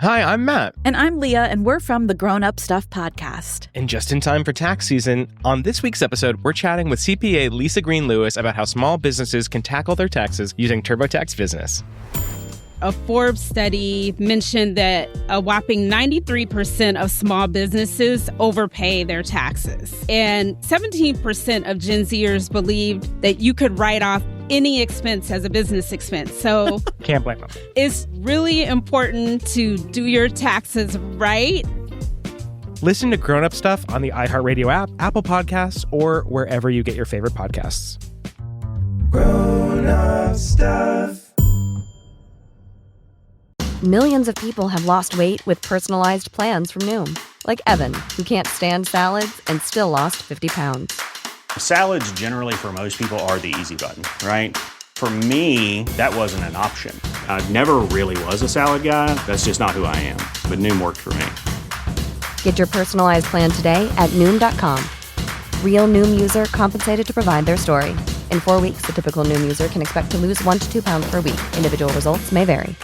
Hi, I'm Matt. And I'm Leah, and we're from the Grown Up Stuff podcast. And just in time for tax season, on this week's episode, we're chatting with CPA Lisa Green-Lewis about how small businesses can tackle their taxes using TurboTax Business. A Forbes study mentioned that a whopping 93% of small businesses overpay their taxes. And 17% of Gen Zers believed that you could write off any expense as a business expense. So Can't blame them. It's really important to do your taxes right. Listen to Grown Up Stuff on the iHeartRadio app, Apple Podcasts, or wherever you get your favorite podcasts. Grown Up Stuff. Millions of people have lost weight with personalized plans from Noom. Like Evan, who can't stand salads and still lost 50 pounds. Salads generally for most people are the easy button, right? For me, that wasn't an option. I never really was a salad guy. That's just not who I am. But Noom worked for me. Get your personalized plan today at Noom.com. Real Noom user compensated to provide their story. In 4 weeks, the typical Noom user can expect to lose 1 to 2 pounds per week. Individual results may vary.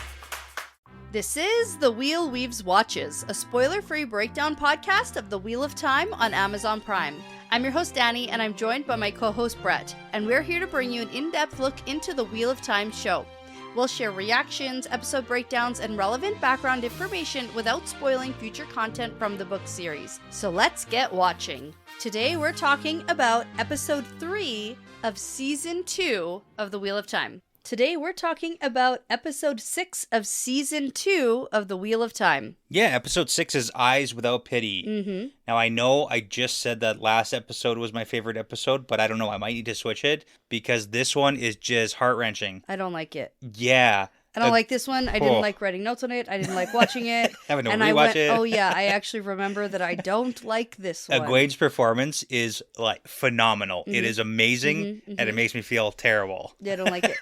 This is The Wheel Weaves Watches, a spoiler-free breakdown podcast of The Wheel of Time on Amazon Prime. I'm your host, Dani, and I'm joined by my co-host, Brett, and we're here to bring you an in-depth look into the Wheel of Time show. We'll share reactions, episode breakdowns, and relevant background information without spoiling future content from the book series. So let's get watching. Today we're talking about episode 3 of season 2 of The Wheel of Time. Today we're talking about episode 6 of season 2 of The Wheel of Time. Yeah, episode 6 is Eyes Without Pity. Mm-hmm. Now, I know I just said that last episode was my favorite episode, but I don't know. I might need to switch it because this one is just heart-wrenching. I don't like it. Yeah. I don't like this one. I didn't like writing notes on it. I didn't like watching it. Having to and rewatch I went, it. oh yeah, I actually remember that I don't like this one. Egwene's performance is like phenomenal. Mm-hmm. It is amazing, and it makes me feel terrible. Yeah, I don't like it.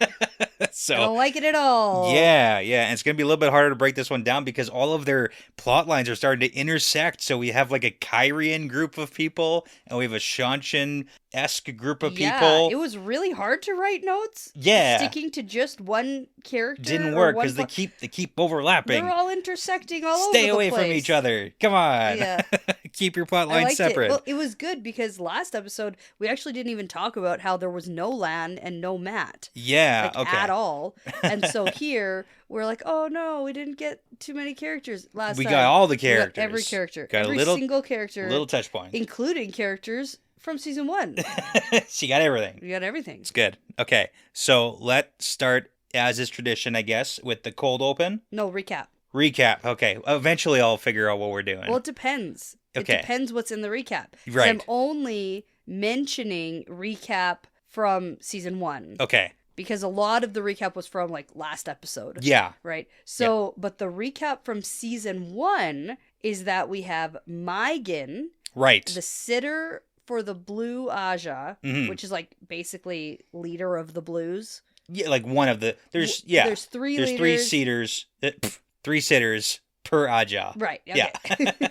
So, I don't like it at all. Yeah. And it's going to be a little bit harder to break this one down because all of their plot lines are starting to intersect. So we have like a Kyrian group of people, and we have a Shanshan-esque group of people. It was really hard to write notes. Yeah. Sticking to just one character. Didn't work because they keep overlapping. They're all intersecting all over the place. Stay away from each other. Come on. Yeah. Keep your plot lines separate. It. Well, it was good because last episode we actually didn't even talk about how there was no Lan and no Matt. Yeah, like, okay. At all. And so here we're like, oh no, we didn't get too many characters last time. We got all the characters. We got every character. Got every single character. Little touch point. Including characters from season 1. She got everything. We got everything. It's good. Okay, so let's start, as is tradition, I guess, with the cold open. No, recap. Recap. Okay. Eventually I'll figure out what we're doing. Well, it depends. Okay. It depends what's in the recap. Right. I'm only mentioning recap from season 1. Okay. Because a lot of the recap was from, like, last episode. Yeah. Right? So, but the recap from season 1 is that we have Maigen. Right. The sitter for the Blue Aja, which is, like, basically leader of the Blues. Yeah, like one of the... There's 3 leaders. There's 3 sitters per Aja. Right. Okay. Yeah.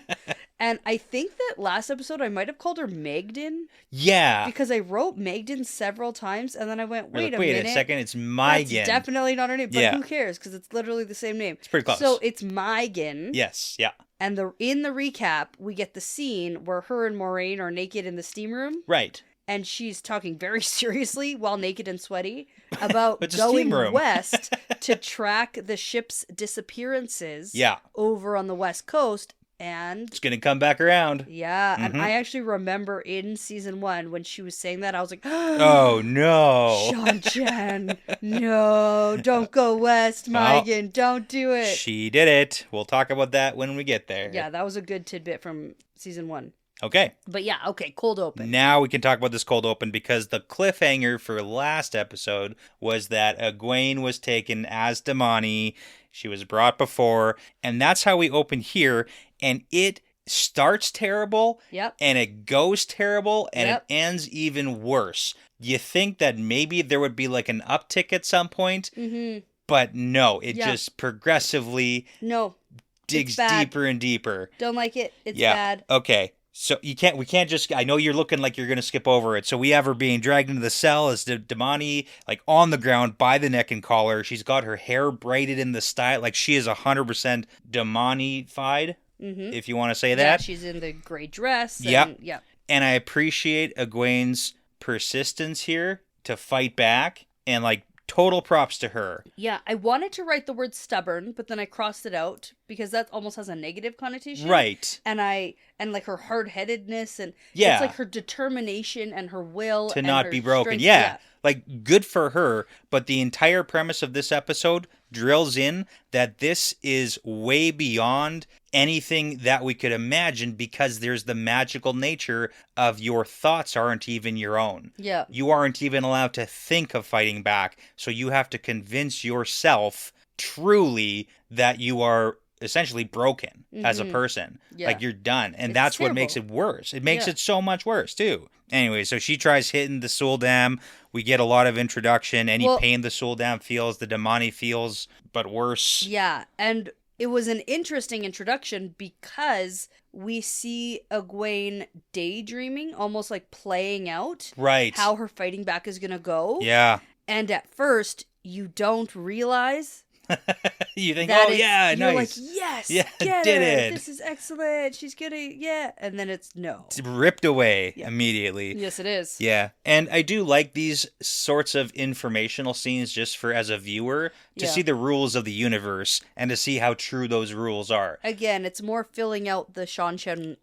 And I think that last episode I might have called her Magden. Yeah. Because I wrote Magden several times, and then I went, wait a minute. Wait a second, it's Maigen. That's definitely not her name, but who cares? Because it's literally the same name. It's pretty close. So it's Maigen. Yes, yeah. And in the recap, we get the scene where her and Moraine are naked in the steam room. Right. And she's talking very seriously while naked and sweaty about It's a going steam room. west to track the ship's disappearances over on the west coast. And it's gonna come back around. Yeah, and I actually remember in season 1 when she was saying that, I was like, oh no, Shanshan, no, don't go west, Maigen, don't do it. She did it. We'll talk about that when we get there. Yeah, that was a good tidbit from season 1. Okay. But yeah, okay, cold open. Now we can talk about this cold open because the cliffhanger for last episode was that Egwene was taken as Damani. She was brought before, and that's how we open here. And it starts terrible, and it goes terrible, and it ends even worse. You think that maybe there would be like an uptick at some point, but no, it just progressively digs deeper and deeper. Don't like it. It's bad. Okay. So we can't just, I know you're looking like you're going to skip over it. So we have her being dragged into the cell as Damani, like on the ground by the neck and collar. She's got her hair braided in the style. Like she is 100% Damani-fied, if you want to say that. Yeah, she's in the gray dress. Yep. Yep. And I appreciate Egwene's persistence here to fight back, and like total props to her. Yeah, I wanted to write the word stubborn, but then I crossed it out because that almost has a negative connotation. Right. And like her hard-headedness and yeah. It's like her determination and her will to and not her be broken. strength. Yeah. Like good for her, but the entire premise of this episode drills in that this is way beyond anything that we could imagine, because there's the magical nature of your thoughts aren't even your own. Yeah. You aren't even allowed to think of fighting back, so you have to convince yourself truly that you are essentially broken as a person. Yeah. Like you're done. And It's that's terrible. what makes it worse. It makes it so much worse too. Anyway, so she tries hitting the Soul Dam. We get a lot of introduction. Any pain the Soul Dam feels, the Damani feels, but worse. Yeah, and it was an interesting introduction because we see Egwene daydreaming, almost like playing out how her fighting back is going to go. Yeah. And at first, you don't realize you think, that yeah, you're nice. like, yes, yeah, get did it. it. This is excellent. She's gonna, yeah. And then it's no. It's ripped away immediately. Yes, it is. Yeah. And I do like these sorts of informational scenes just for, as a viewer, to see the rules of the universe and to see how true those rules are. Again, it's more filling out the Shanshan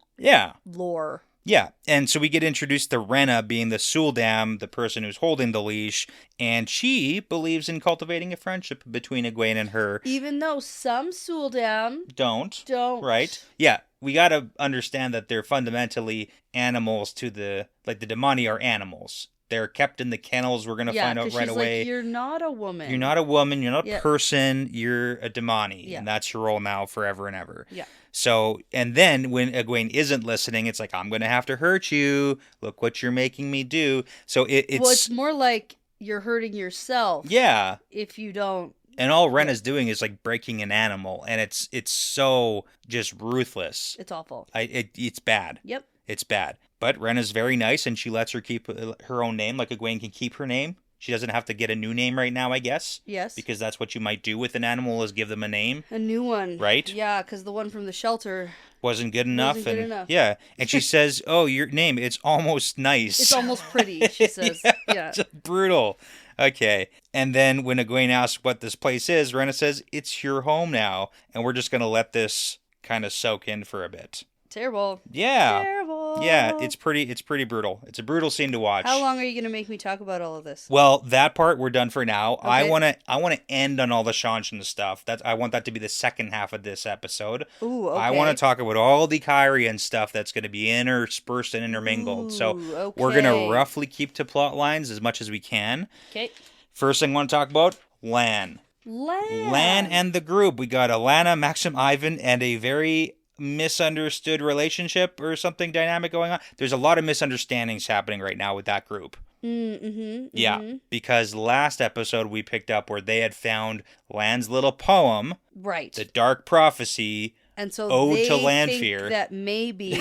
lore. Yeah, and so we get introduced to Rena being the Suldam, the person who's holding the leash, and she believes in cultivating a friendship between Egwene and her. Even though some Suldam don't. Right? Yeah, we gotta understand that they're fundamentally animals to the, like the Damani are animals. They're kept in the kennels, we're gonna find out right away. Like, you're not a woman. You're not a woman, you're not a person, you're a Damani. Yeah. And that's your role now forever and ever. Yeah. So, and then when Egwene isn't listening, it's like, I'm going to have to hurt you. Look what you're making me do. So it's... Well, it's more like you're hurting yourself. Yeah. If you don't... And all Ren is doing is like breaking an animal. And it's so just ruthless. It's awful. It's bad. Yep. It's bad. But Ren is very nice, and she lets her keep her own name, like Egwene can keep her name. She doesn't have to get a new name right now, I guess. Yes. Because that's what you might do with an animal, is give them a name. A new one. Right? Yeah, because the one from the shelter... wasn't good enough. Wasn't good enough. Yeah. And she says, oh, your name, it's almost nice. It's almost pretty, she says. Yeah. Just brutal. Okay. And then when Egwene asks what this place is, Rena says, it's your home now. And we're just going to let this kind of soak in for a bit. Terrible. Yeah. Terrible. Yeah, it's pretty brutal. It's a brutal scene to watch. How long are you going to make me talk about all of this? Well, that part we're done for now. Okay. I want to end on all the Shanshan stuff. I want that to be the second half of this episode. Ooh, okay. I want to talk about all the Kyrian stuff that's going to be interspersed and intermingled. So we're going to roughly keep to plot lines as much as we can. Okay. First thing I want to talk about, Lan and the group. We got Alana, Maxim, Ivan, and a very misunderstood relationship or something dynamic going on. There's a lot of misunderstandings happening right now with that group. Yeah, because last episode we picked up where they had found Lan's little poem, right? The Dark Prophecy, and so Ode they to think that maybe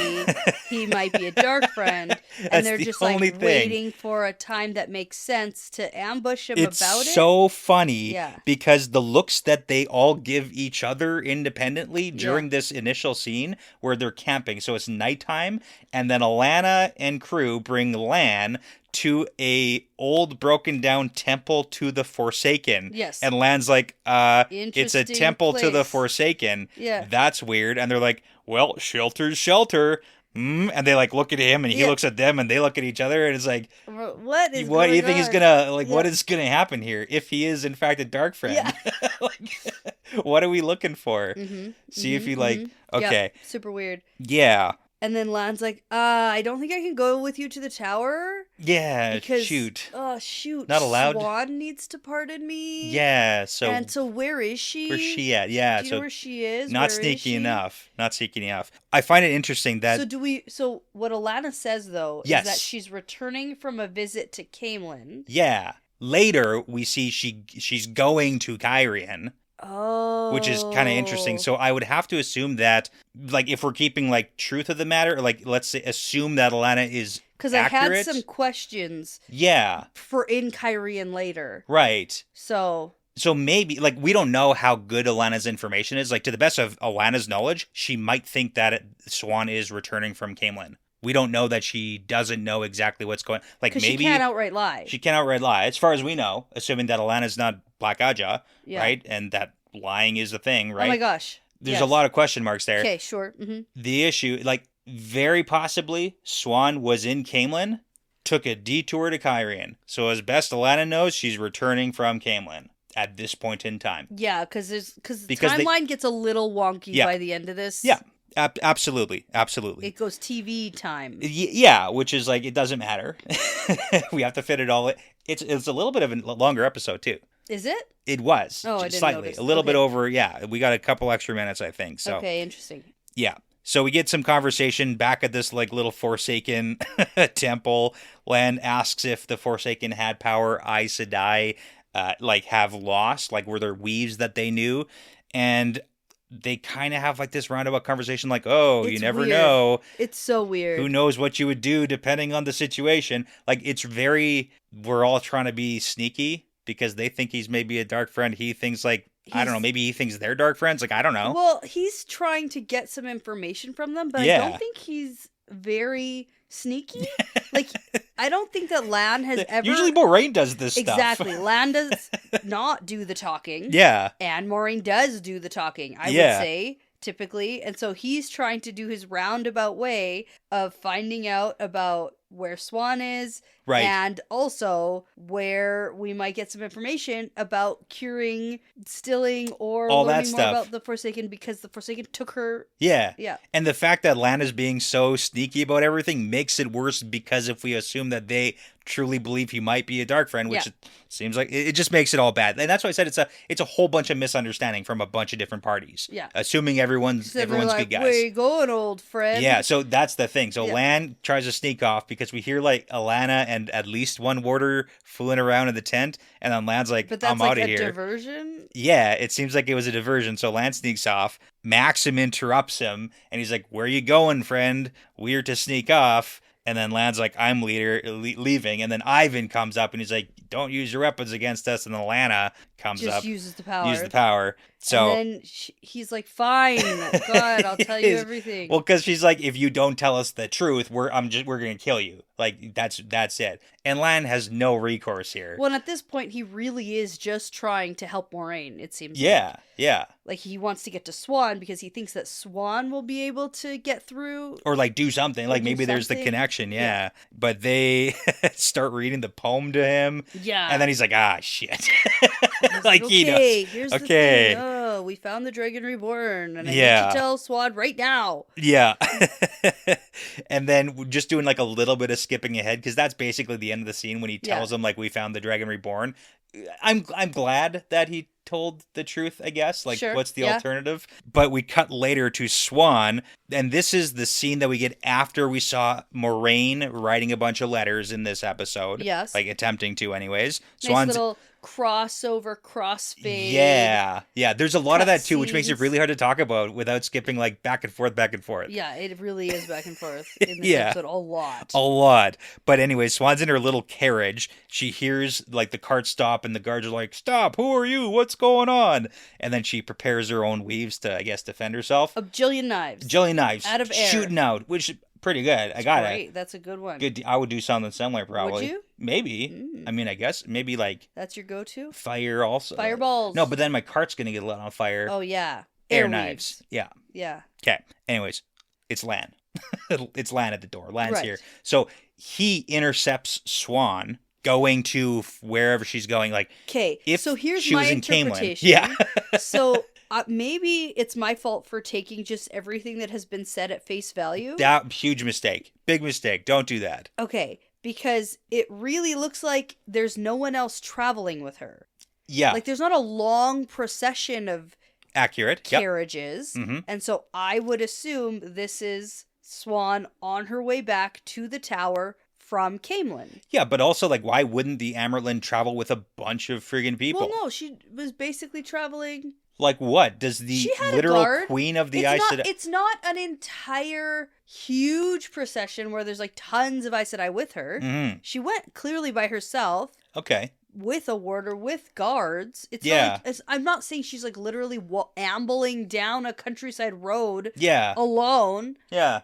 he might be a dark friend, and they're just like waiting for a time that makes sense to ambush him about it. It's so funny because the looks that they all give each other independently during this initial scene where they're camping. So it's nighttime, and then Alana and crew bring Lan to a old broken down temple to the Forsaken. Yes. And Lan's like, it's a temple to the Forsaken. Yeah. That's weird. And they're like, well, shelter's shelter. And they like look at him and he looks at them and they look at each other and it's like, what do you think is gonna what is gonna happen here if he is in fact a dark friend? Yeah. Like, what are we looking for? See if he okay. Yeah, super weird. Yeah. And then Lan's like, I don't think I can go with you to the tower. Yeah, because, shoot. Oh, shoot. Not allowed. Swan needs to pardon me. Yeah, so. And so where is she? Where's she at? Yeah. Do you know where she is? Not sneaky enough. Not sneaky enough. I find it interesting that. So what Alana says, though, is that she's returning from a visit to Camelin. Yeah. Later, we see she's going to Kyrian. Oh. Which is kind of interesting. So I would have to assume that, like, if we're keeping, like, truth of the matter, like, let's say, assume that Helena is because I had accurate. some questions. Yeah. For in Kyrian later. Right. So maybe, like, we don't know how good Alana's information is. Like, to the best of Alana's knowledge, she might think that Swan is returning from Camelin. We don't know that she doesn't know exactly what's going on. Like, maybe she can't outright lie. She can't outright lie, as far as we know, assuming that Alana's not Black Aja, right? And that lying is the thing, right? Oh my gosh. There's a lot of question marks there. Okay, sure. Mm-hmm. The issue, like, very possibly, Swan was in Camelin, took a detour to Kyrian. So as best Helena knows, she's returning from Camelin at this point in time. Yeah, because the timeline gets a little wonky by the end of this. Yeah. Absolutely. It goes TV time. Yeah, which is like, it doesn't matter. We have to fit it all in. It's a little bit of a longer episode, too. Is it? It was. Oh, I didn't slightly. notice. A little bit over, yeah. We got a couple extra minutes, I think. So. Okay, interesting. Yeah. So we get some conversation back at this, like, little Forsaken temple. Lan asks if the Forsaken had power Aes Sedai, like, have lost. Like, were there weaves that they knew? And they kind of have, like, this roundabout conversation, like, oh, you never know. It's so weird. Who knows what you would do depending on the situation. Like, it's very, we're all trying to be sneaky because they think he's maybe a dark friend. He thinks, like, I don't know, maybe he thinks they're dark friends. Like, I don't know. Well, he's trying to get some information from them, but I don't think he's very sneaky. Like, I don't think that Lan has ever... Usually Moraine does this stuff. Exactly. Lan does not do the talking. Yeah. And Moraine does do the talking, I would say, typically. And so he's trying to do his roundabout way of finding out about where Swan is, right, and also where we might get some information about curing, stilling, or all learning that more stuff about the Forsaken, because the Forsaken took her. Yeah. Yeah. And the fact that Lana's being so sneaky about everything makes it worse, because if we assume that they truly believe he might be a dark friend, which it seems like, it just makes it all bad. And that's why I said it's a whole bunch of misunderstanding from a bunch of different parties. Yeah. Assuming everyone's like, good guys. Where you going, old friend? Yeah, so that's the thing. So Lan tries to sneak off because we hear, like, Alana and at least one warder fooling around in the tent, and then Lan's like, I'm out of here. Diversion? Yeah, it seems like it was a diversion. So Lan sneaks off. Maxim interrupts him, and he's like, where you going, friend? We're to sneak off. And then Lan's like, I'm leaving. And then Ivan comes up and he's like, don't use your weapons against us. And then Lana comes up. Just uses the power. Use the power. So, and then he's like, fine, God, I'll tell you everything. Well, because she's like, if you don't tell us the truth, we're going to kill you. Like, that's it. And Lan has no recourse here. Well, and at this point, he really is just trying to help Moraine, it seems. Yeah, yeah. Like, he wants to get to Swan because he thinks that Swan will be able to get through. Or, like, do something. Like, maybe there's the connection, yeah. But they start reading the poem to him. Yeah. And then he's like, shit. Like, he knows. Here's the thing. Oh, we found the Dragon Reborn. And I need to tell Swan right now. Yeah. And then just doing, like, a little bit of skipping ahead, because that's basically the end of the scene when he tells him, like, we found the Dragon Reborn. I'm glad that he told the truth, I guess. Like, what's the alternative? But we cut later to Swan, and this is the scene that we get after we saw Moraine writing a bunch of letters in this episode. Yes. Like, attempting to anyways. Nice little crossover, crossfade. Yeah. Yeah, there's a lot of that, too, which makes it really hard to talk about without skipping, like, back and forth. Yeah, it really is back and forth in this episode a lot. A lot. But anyway, Swan's in her little carriage. She hears, like, the cart stop, and the guards are like, stop, who are you? What's going on? And then she prepares her own weaves to, I guess, defend herself. A jillion knives. Out of air. Shooting out, which is pretty good. I got it. Great. That's a good one. Good. I would do something similar, probably. Would you? Maybe. I mean, I guess maybe, like... That's your go-to? Fire also. Fireballs. No, but then my cart's going to get lit on fire. Oh, yeah. Air knives. Yeah. Yeah. Okay. Anyways, it's Lan. It's Lan at the door. Lan's here. So he intercepts Swan going to wherever she's going. Like, okay. So here's she my was in interpretation. Yeah. So maybe it's my fault for taking just everything that has been said at face value. That huge mistake. Big mistake. Don't do that. Okay. Because it really looks like there's no one else traveling with her. Yeah. Like, there's not a long procession of carriages. Mm-hmm. And so I would assume this is Swan on her way back to the tower from Camelin. Yeah, but also, like, why wouldn't the Amyrlin travel with a bunch of friggin' people? Well, no, she was basically traveling Like what? Does the She had a literal guard. queen of the Aes Sedai... It's not an entire huge procession where there's like tons of Aes Sedai with her. Mhm. She went clearly by herself Okay. with a warder, with guards. It's Yeah. not like, I'm not saying she's like literally ambling down a countryside road Yeah. alone, Yeah.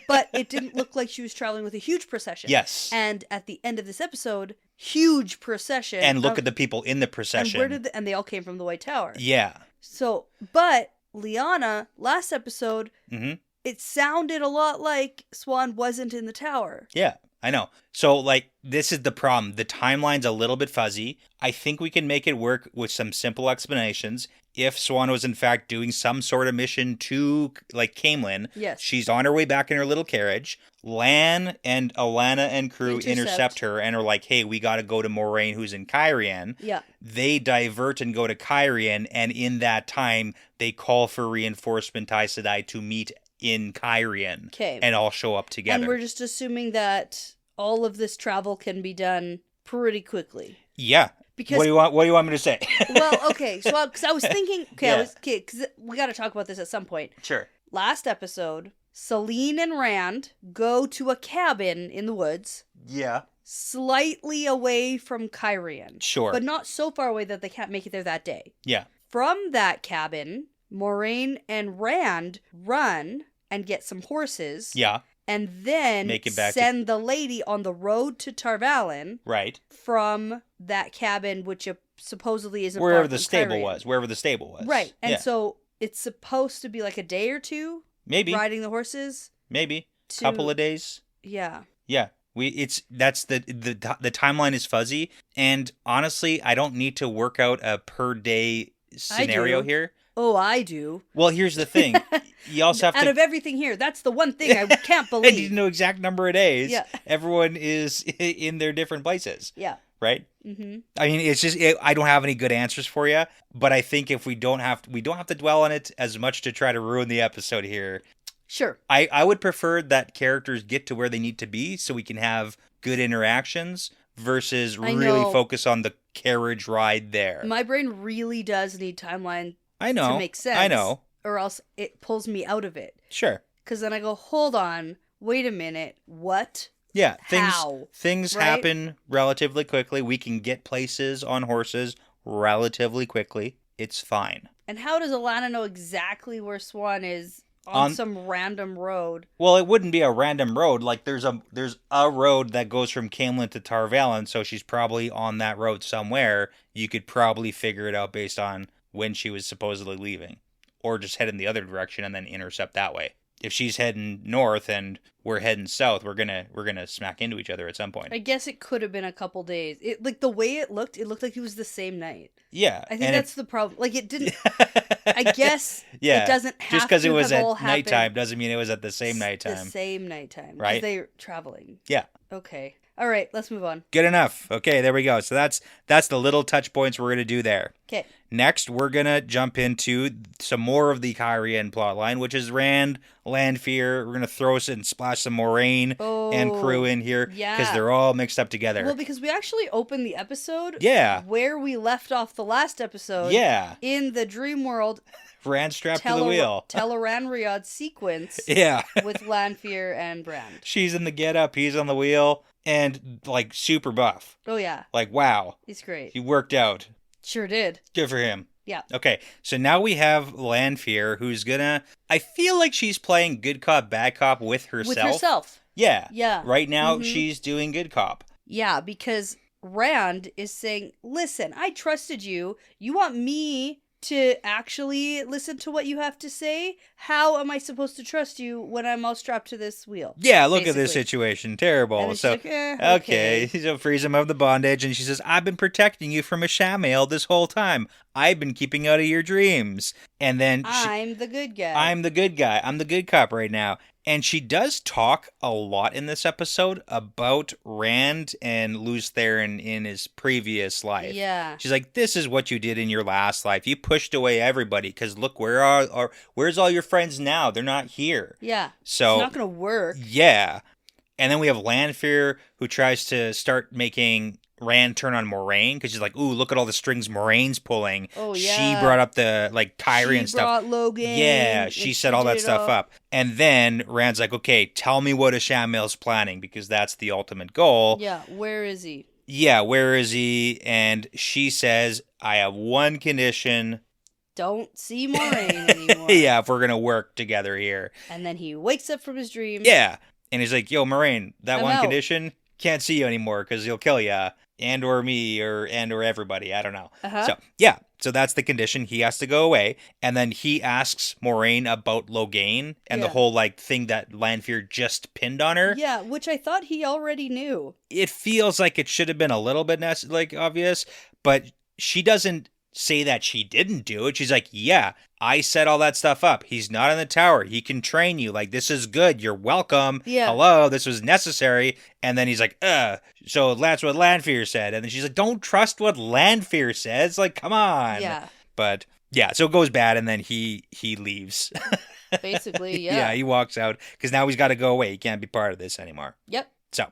but it didn't look like she was traveling with a huge procession. Yes. And at the end of this episode, huge procession. And look at the people in the procession. And they all came from the White Tower. Yeah. So, but Lyanna, last episode, Mm-hmm. it sounded a lot like Swan wasn't in the tower. Yeah, I know. So, like, this is the problem. The timeline's a little bit fuzzy. I think we can make it work with some simple explanations. If Swan was, in fact, doing some sort of mission to, like, Caemlyn, Yes. she's on her way back in her little carriage. Lan and Alana and crew intercept her and are like, hey, we got to go to Moraine, who's in Cairhien. Yeah. They divert and go to Cairhien, and in that time, they call for reinforcement Aes Sedai to meet in Cairhien. Okay. And all show up together. And we're just assuming that all of this travel can be done pretty quickly. Yeah. Because What do you want me to say? well, okay, so because I was thinking, Yeah. because we got to talk about this at some point. Sure. Last episode, Selene and Rand go to a cabin in the woods, Yeah. slightly away from Cairhien. Sure. But not so far away that they can't make it there that day. Yeah. From that cabin, Moraine and Rand run and get some horses. Yeah. And then Make it back send the lady on the road to Tarvalin Right. from that cabin, which supposedly isn't Wherever far the from stable Cairhien. was. Wherever the stable was. Right. And Yeah. so it's supposed to be like a day or two Maybe. riding the horses. Maybe. to- Couple of days. Yeah. Yeah. That's the timeline is fuzzy, and honestly, I don't need to work out a per day scenario do. here. Oh, I do. Well, here's the thing. You also have Out to of everything here, that's the one thing I can't I need believe. to know exact number of days. Yeah. Everyone is in their different places. Yeah. Right? Mm-hmm. I mean, it's just I don't have any good answers for you, but I think if we don't have to dwell on it as much to try to ruin the episode here. Sure. I would prefer that characters get to where they need to be so we can have good interactions versus I really know. focus on the carriage ride there. My brain really does need timeline I know. to make sense. I know. Or else it pulls me out of it. Sure. Because then I go, hold on, wait a minute, what? Yeah, How? things Right? happen relatively quickly. We can get places on horses relatively quickly. It's fine. And how does Alana know exactly where Swan is on some random road? Well, it wouldn't be a random road. Like there's a road that goes from Caemlyn to Tarvalin, so she's probably on that road somewhere. You could probably figure it out based on when she was supposedly leaving, or just head in the other direction and then intercept that way. If she's heading north and we're heading south, we're gonna smack into each other at some point. I guess it could have been a couple days. It like the way it looked like it was the same night. Yeah, I think that's the problem. Like it didn't. I guess yeah, it doesn't have just because to it was have at all happened nighttime doesn't mean it was at the same nighttime. The same nighttime, Right? Because they're traveling. Yeah. Okay. All right. Let's move on. Good enough. Okay, there we go. So that's the little touch points we're gonna do there. Okay. Next, we're gonna jump into some more of the Cairhien plotline, which is Rand, Lanfear. We're gonna throw and splash some Moraine and crew in here because yeah. they're all mixed up together. Well, because we actually opened the episode. Yeah. Where we left off the last episode. Yeah. In the dream world. Rand strapped to the wheel. Teleranriad sequence. Yeah. With Lanfear and Brand. She's in the getup. He's on the wheel, and like super buff. Oh yeah. Like wow. He's great. He worked out. Sure did. Good for him. Yeah. Okay, so now we have Lanfear, who's gonna... I feel like she's playing good cop, bad cop with herself. With herself. Yeah. Yeah. Right now, she's doing good cop. Yeah, because Rand is saying, listen, I trusted you. You want me to actually listen to what you have to say? How am I supposed to trust you when I'm all strapped to this wheel? Yeah, look at this basically. situation. And Terrible. then So, she's like, okay. So frees him of the bondage, and she says, I've been protecting you from a Shamail this whole time. I've been keeping out of your dreams. And then I'm the good guy. I'm the good guy. I'm the good cop right now. And she does talk a lot in this episode about Rand and Lews Therin in his previous life. Yeah. She's like, this is what you did in your last life. You pushed away everybody because look, where's all your friends now? They're not here. Yeah. So it's not going to work. Yeah. And then we have Lanfear, who tries to start making Rand turn on Moiraine because she's like, ooh, look at all the strings Moraine's pulling. Oh, yeah. She brought up the, like, Kyrie and stuff. She brought Logan. Yeah, she set all that stuff up. And then Rand's like, okay, tell me what Ishamael's planning because that's the ultimate goal. Yeah, where is he? Yeah, where is he? And she says, I have one condition. Don't see Moiraine anymore. Yeah, if we're going to work together here. And then he wakes up from his dream. Yeah. And he's like, yo, Moiraine, that I'm one out. condition, can't see you anymore because he'll kill you. And or me or everybody. I don't know. Uh-huh. So, yeah. So that's the condition. He has to go away. And then he asks Moiraine about Logain and the whole, like, thing that Lanfear just pinned on her. Yeah, which I thought he already knew. It feels like it should have been a little bit obvious, but she doesn't say that she didn't do it. She's like, yeah, I set all that stuff up. He's not in the tower. He can train you. Like, this is good. You're welcome. Yeah. Hello, this was necessary. And then he's like, so that's what Lanfear said. And then she's like, don't trust what Lanfear says. Like, come on. Yeah. But yeah, so it goes bad and then he leaves. Basically, yeah. Yeah, he walks out because now he's got to go away. He can't be part of this anymore. Yep. So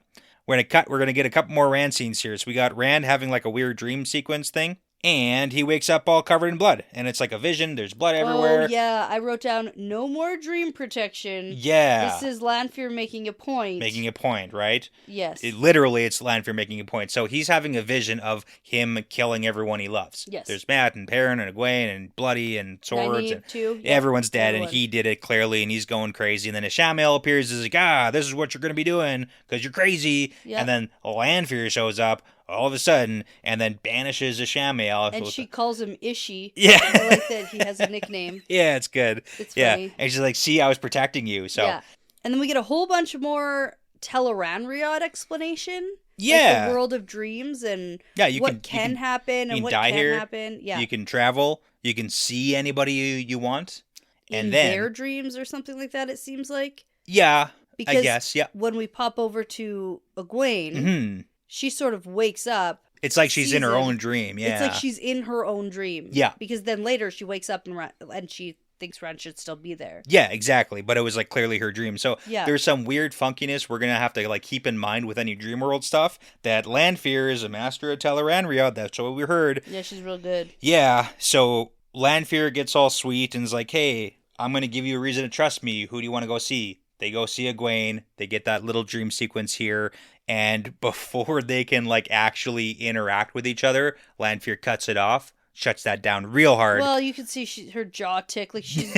we're going to get a couple more Rand scenes here. So we got Rand having like a weird dream sequence thing. And he wakes up all covered in blood. And it's like a vision. There's blood everywhere. Oh, yeah. I wrote down, no more dream protection. Yeah. This is Lanfear making a point. Making a point, right? Yes. It's Lanfear making a point. So he's having a vision of him killing everyone he loves. Yes. There's Matt and Perrin and Egwene and Bloody and Swords. Nynaeve, and too. Yeah. everyone's dead. Everyone. And he did it clearly. And he's going crazy. And then Ishamael appears. Is like, this is what you're going to be doing because you're crazy. Yeah. And then Lanfear shows up all of a sudden and then banishes Ishamael. And she calls him Ishi. Yeah. I like that he has a nickname. Yeah, it's good. It's yeah. funny. And she's like, see, I was protecting you. So Yeah. And then we get a whole bunch more Teleranriod explanation. Yeah. Like the world of dreams and you what can happen and what can't happen. Yeah. You can travel. You can see anybody you want. In And then their dreams or something like that, it seems like. Yeah. Because I guess, yeah. when we pop over to Egwene, Mm-hmm. she sort of wakes up. It's like she's in her own dream. Yeah. It's like she's in her own dream. Yeah. Because then later she wakes up and she thinks Rand should still be there. Yeah, exactly. But it was like clearly her dream. So Yeah. there's some weird funkiness we're going to have to like keep in mind with any dream world stuff. That Lanfear is a master of Teleranriod. That's what we heard. Yeah, she's real good. Yeah. So Lanfear gets all sweet and is like, hey, I'm going to give you a reason to trust me. Who do you want to go see? They go see Egwene. They get that little dream sequence here. And before they can like actually interact with each other, Lanfear cuts it off, shuts that down real hard. Well, you can see her jaw tick, like she's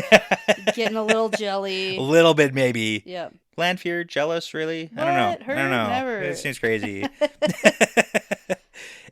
getting a little jelly. A little bit, maybe. Yeah. Lanfear, jealous, really? What? I don't know. Her? I don't know. Never. It seems crazy.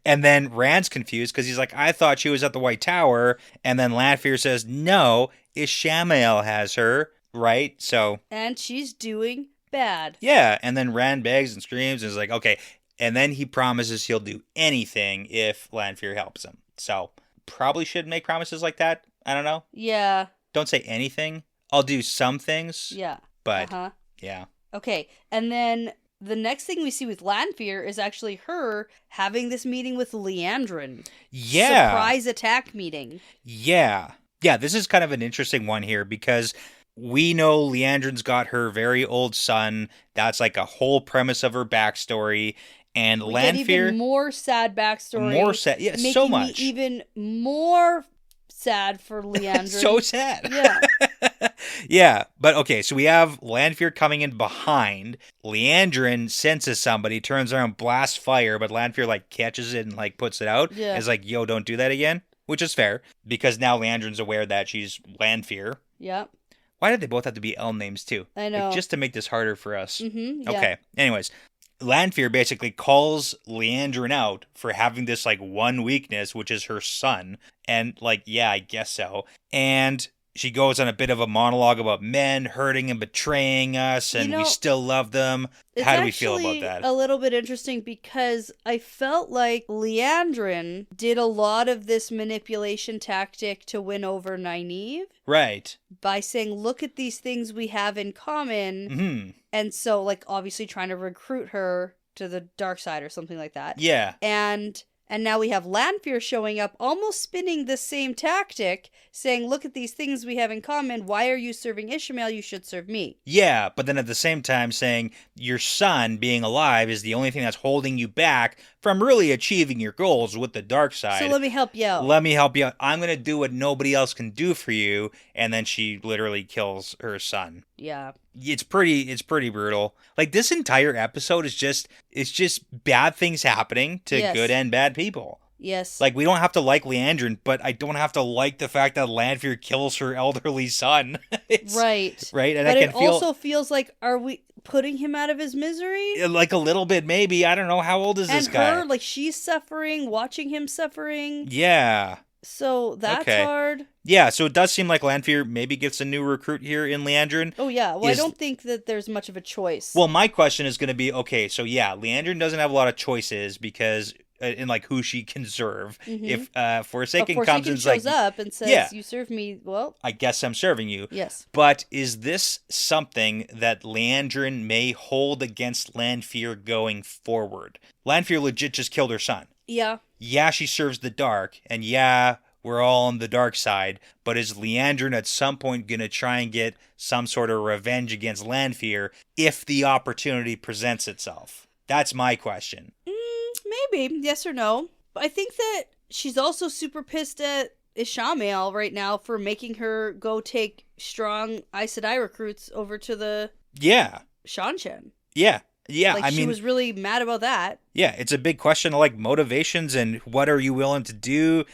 And then Rand's confused because he's like, I thought she was at the White Tower. And then Lanfear says, no, Ishamael has her, right? So. And she's doing bad. Yeah. And then Rand begs and screams and is like, okay. And then he promises he'll do anything if Lanfear helps him. So probably should make promises like that. I don't know. Yeah. Don't say anything. I'll do some things. Yeah. But yeah. Okay. And then the next thing we see with Lanfear is actually her having this meeting with Liandrin. Yeah. Surprise attack meeting. Yeah. Yeah, this is kind of an interesting one here because we know Liandrin's got her very old son. That's like a whole premise of her backstory. And we Lanfear. get even more sad backstory. More sad. Yeah, making so much. Me even more sad for Liandrin. So sad. Yeah. Yeah. But okay, so we have Lanfear coming in behind. Liandrin senses somebody, turns around, blasts fire, but Lanfear like catches it and like puts it out. Yeah. It's like, yo, don't do that again. Which is fair because now Liandrin's aware that she's Lanfear. Yeah. Why did they both have to be L names too? I know. Like, just to make this harder for us. Mm-hmm, yeah. Okay. Anyways, Lanfear basically calls Liandrin out for having this like one weakness, which is her son. And like, yeah, I guess so. And she goes on a bit of a monologue about men hurting and betraying us, and we still love them. How do we feel about that? It's a little bit interesting because I felt like Liandrin did a lot of this manipulation tactic to win over Nynaeve. Right. By saying, look at these things we have in common. Mm-hmm. And so, like, obviously trying to recruit her to the dark side or something like that. Yeah. And now we have Lanfear showing up, almost spinning the same tactic, saying, look at these things we have in common. Why are you serving Ishamael? You should serve me. Yeah, but then at the same time saying your son being alive is the only thing that's holding you back from really achieving your goals with the dark side. So let me help you out. Let me help you out. I'm going to do what nobody else can do for you. And then she literally kills her son. Yeah. It's pretty brutal. Like, this entire episode is just bad things happening to good and bad people. Yes. Like, we don't have to like Leandrin, but I don't have to like the fact that Lanfear kills her elderly son. Right. Right? And but I can it also feels like, are we putting him out of his misery? like a little bit, maybe. I don't know. How old is this guy? And her, like, she's suffering, watching him suffering. Yeah. So that's hard. Yeah, so it does seem like Lanfear maybe gets a new recruit here in Leandrin. Oh, yeah. Well, I don't think that there's much of a choice. Well, my question is going to be, okay, so yeah, Leandrin doesn't have a lot of choices because in like who she can serve. If Forsaken comes and shows like, up and says, you serve me, well, I guess I'm serving you. Yes. But is this something that Leandrin may hold against Lanfear going forward? Lanfear legit just killed her son. Yeah. Yeah, she serves the dark, and yeah, we're all on the dark side, but is Leandrin at some point going to try and get some sort of revenge against Lanfear if the opportunity presents itself? That's my question. Maybe, yes or no. But I think that she's also super pissed at Ishamael right now for making her go take strong Aes Sedai recruits over to the Shanshan. Yeah. Yeah, like, I mean, she was really mad about that. Yeah, it's a big question of like motivations and what are you willing to do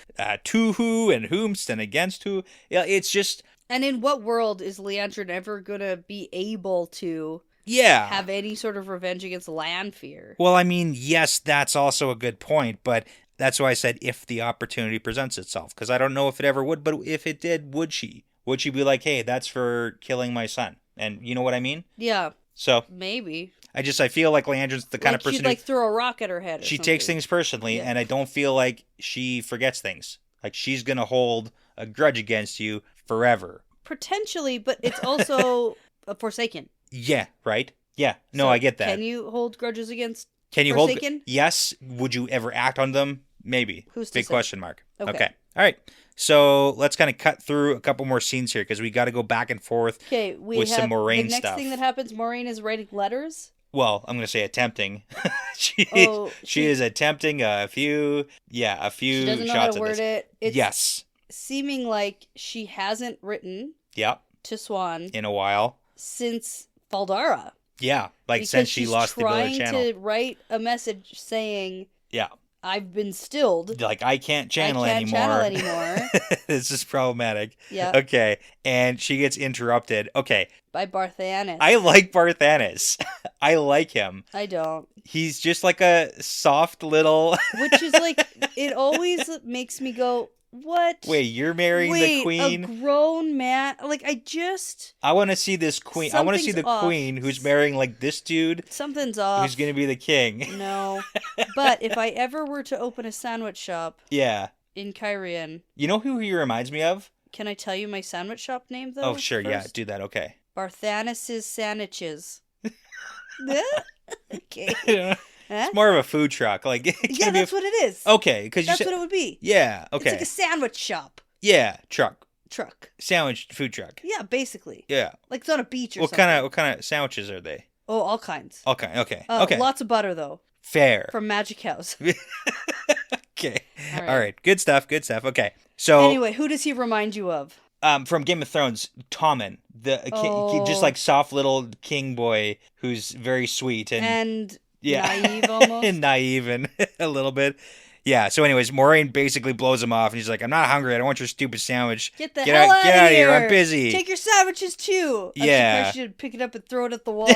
to who and whomst and against who. Yeah, it's just. And in what world is Leandrin ever gonna be able to? Have any sort of revenge against Lanfear? Well, I mean, yes, that's also a good point, but that's why I said if the opportunity presents itself, because I don't know if it ever would, but if it did, would she? Would she be like, hey, that's for killing my son? And you know what I mean? Yeah. So maybe. I feel like Leandrin's the kind of person she'd like throw a rock at her head. She takes things personally, and I don't feel like she forgets things. Like she's gonna hold a grudge against you forever. Potentially, but it's also a Forsaken. Yeah. Right. Yeah. No, so I get that. Can you hold grudges against? Can you Forsaken? hold? Yes. Would you ever act on them? Maybe. Who's to big say? question mark. Okay. All right. So let's kind of cut through a couple more scenes here because we got to go back and forth. Okay, with some Moraine stuff. The next thing that happens, Moraine is writing letters. Well, I'm going to say attempting. she is attempting a few she doesn't know shots how to of word this. it. It's yes. Seeming like she hasn't written to Swan in a while since Faldara. Yeah, like because since she lost the Village Channel. Trying to write a message saying, yeah, I've been stilled. Like, I can't channel anymore. This is problematic. Yeah. Okay. And she gets interrupted. Okay. By Barthanes. I like Barthanes. I like him. I don't. He's just like a soft little... Which is like, it always makes me go, what? Wait, you're marrying the queen? A grown man? Like, I want to see this queen. I want to see the queen who's marrying like this dude. Something's off. Who's going to be the king. No. But if I ever were to open a sandwich shop. Yeah. In Kyrian. You know who he reminds me of? Can I tell you my sandwich shop name, though? Oh, sure. First? Yeah, do that. Okay. Barthanes' Sandwiches. Okay. It's more of a food truck. Like, yeah, that's what it is. Okay. Because that's what it would be. Yeah, okay. It's like a sandwich shop. Yeah, truck. Sandwich food truck. Yeah, basically. Yeah. Like it's on a beach or something. What kind of sandwiches are they? Oh, all kinds. Okay. Lots of butter, though. Fair. From Magic House. Okay. All right. Good stuff. Okay. So anyway, who does he remind you of? From Game of Thrones, Tommen, just like soft little king boy who's very sweet and naive almost. And naive and a little bit. Yeah, so anyways, Moraine basically blows him off and he's like, I'm not hungry, I don't want your stupid sandwich. Get hell out of here, I'm busy. Take your sandwiches too. Yeah. I should pick it up and throw it at the wall.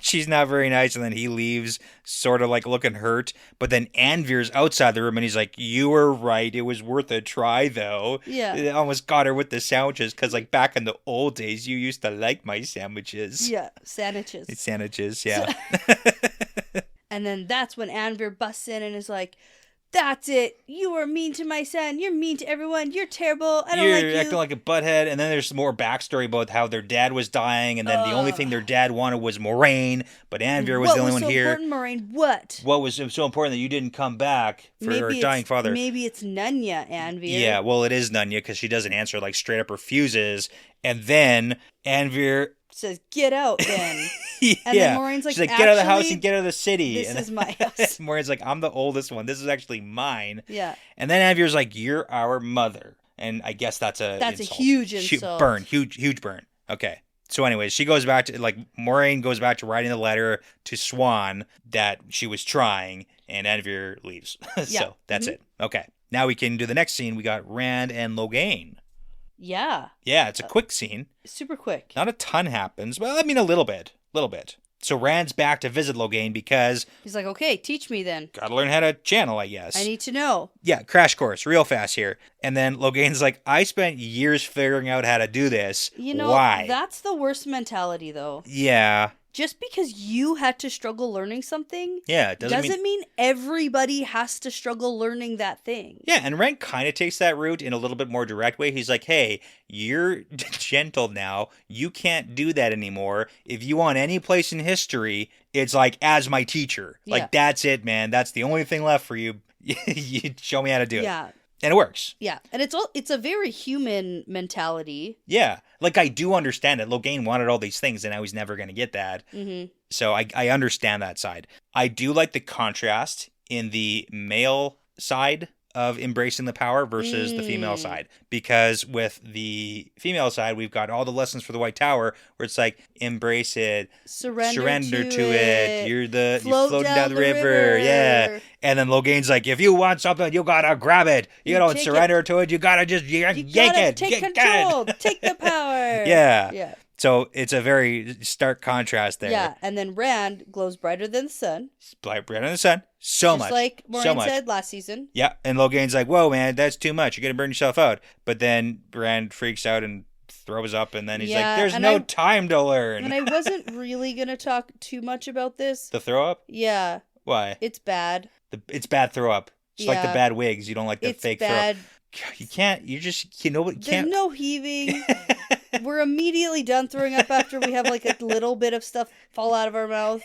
She's not very nice, and then he leaves sort of like looking hurt. But then Anvir's outside the room and he's like, you were right, it was worth a try though. Yeah. It almost got her with the sandwiches because like back in the old days, you used to like my sandwiches. Yeah, sandwiches. It's sandwiches, yeah. And then that's when Anvir busts in and is like, that's it. You were mean to my son. You're mean to everyone. You're terrible. I don't like you. You're acting like a butthead. And then there's some more backstory about how their dad was dying. And then the only thing their dad wanted was Moraine. But Anvir was the only one here. What was so important, Moraine? What? What was so important that you didn't come back for her dying father? Maybe it's Nunya, Anvir. Yeah, well, it is Nunya because she doesn't answer, like straight up refuses. And then Anvir says, "Get out, then." Yeah. And then Maureen's like, she's like, "Get out of the house and get out of the city." This and is my house. Maureen's like, "I'm the oldest one. This is actually mine." Yeah. And then Anvier's like, "You're our mother," and I guess that's a huge insult. Burn, huge burn. Okay. So anyways, she goes back to, like, Maureen goes back to writing the letter to Swan that she was trying, and Anvier leaves. So that's it. Okay. Now we can do the next scene. We got Rand and Logain. Yeah. Yeah, it's a quick scene. Super quick. Not a ton happens. Well, I mean, a little bit. So Rand's back to visit Logain because... He's like, okay, teach me then. Gotta learn how to channel, I guess. I need to know. Yeah, crash course, real fast here. And then Logain's like, I spent years figuring out how to do this. You know, why? That's the worst mentality, though. Yeah. Just because you had to struggle learning something it doesn't mean everybody has to struggle learning that thing. Yeah, and Rand kind of takes that route in a little bit more direct way. He's like, hey, you're gentle now. You can't do that anymore. If you want any place in history, it's like, as my teacher. Yeah. Like, that's it, man. That's the only thing left for you. You show me how to do it. Yeah. And it works. Yeah, and it's a very human mentality. Yeah, like I do understand it. Logain wanted all these things, and I was never going to get that. Mm-hmm. So I understand that side. I do like the contrast in the male side of embracing the power versus the female side. Because with the female side, we've got all the lessons for the White Tower, where it's like, embrace it, surrender to it. You're floating down the river. Yeah. And then Logain's like, if you want something, you gotta grab it. You don't surrender to it. You gotta just yank it. Take control. Take the power. Yeah. Yeah. So it's a very stark contrast there. Yeah, and then Rand glows brighter than the sun. Brighter than the sun. Just much. Like Maureen said last season. Yeah, and Logain's like, whoa, man, that's too much. You're going to burn yourself out. But then Rand freaks out and throws up, and then he's like, there's no time to learn. And I wasn't really going to talk too much about this. The throw up? Yeah. Why? It's bad. It's bad throw up. It's like the bad wigs. You don't like the fake bad. throw up. You can't, There's no heaving. We're immediately done throwing up after we have like a little bit of stuff fall out of our mouth.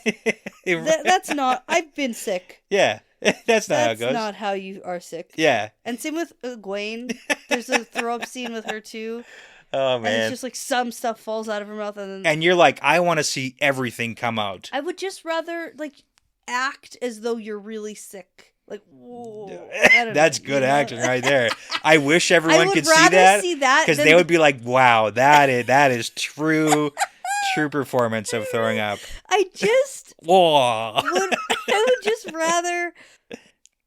That's not, I've been sick. Yeah, that's not how it goes. That's not how you are sick. Yeah. And same with Egwene. There's a throw up scene with her too. Oh, man. And it's just like some stuff falls out of her mouth. And you're like, I want to see everything come out. I would just rather like act as though you're really sick. Like, whoa. That's good acting right there. I wish everyone could see that because they would be like, wow, that is true performance of throwing up. I would just rather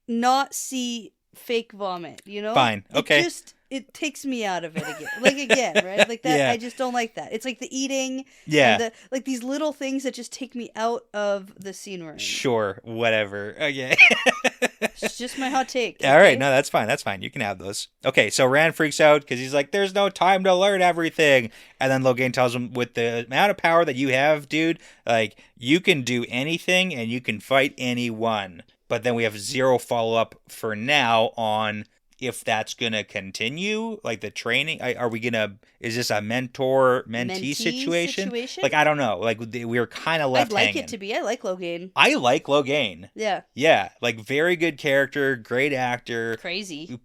not see fake vomit, you know? Fine. Okay. It takes me out of it again. Right? Like that. Yeah. I just don't like that. It's like the eating. Yeah. And like these little things that just take me out of the scene we're in. Sure. Whatever. Okay. It's just my hot take. Okay? All right. No, that's fine. That's fine. You can have those. Okay. So Rand freaks out because he's like, there's no time to learn everything. And then Logain tells him, with the amount of power that you have, dude, like, you can do anything and you can fight anyone. But then we have zero follow-up for now on if that's going to continue, like the training. Is this a mentor-mentee situation? Like, I don't know. Like, we were kind of left hanging. I'd like it to be. I like Logain. I like Logain. Yeah. Yeah. Like, very good character, great actor. Crazy.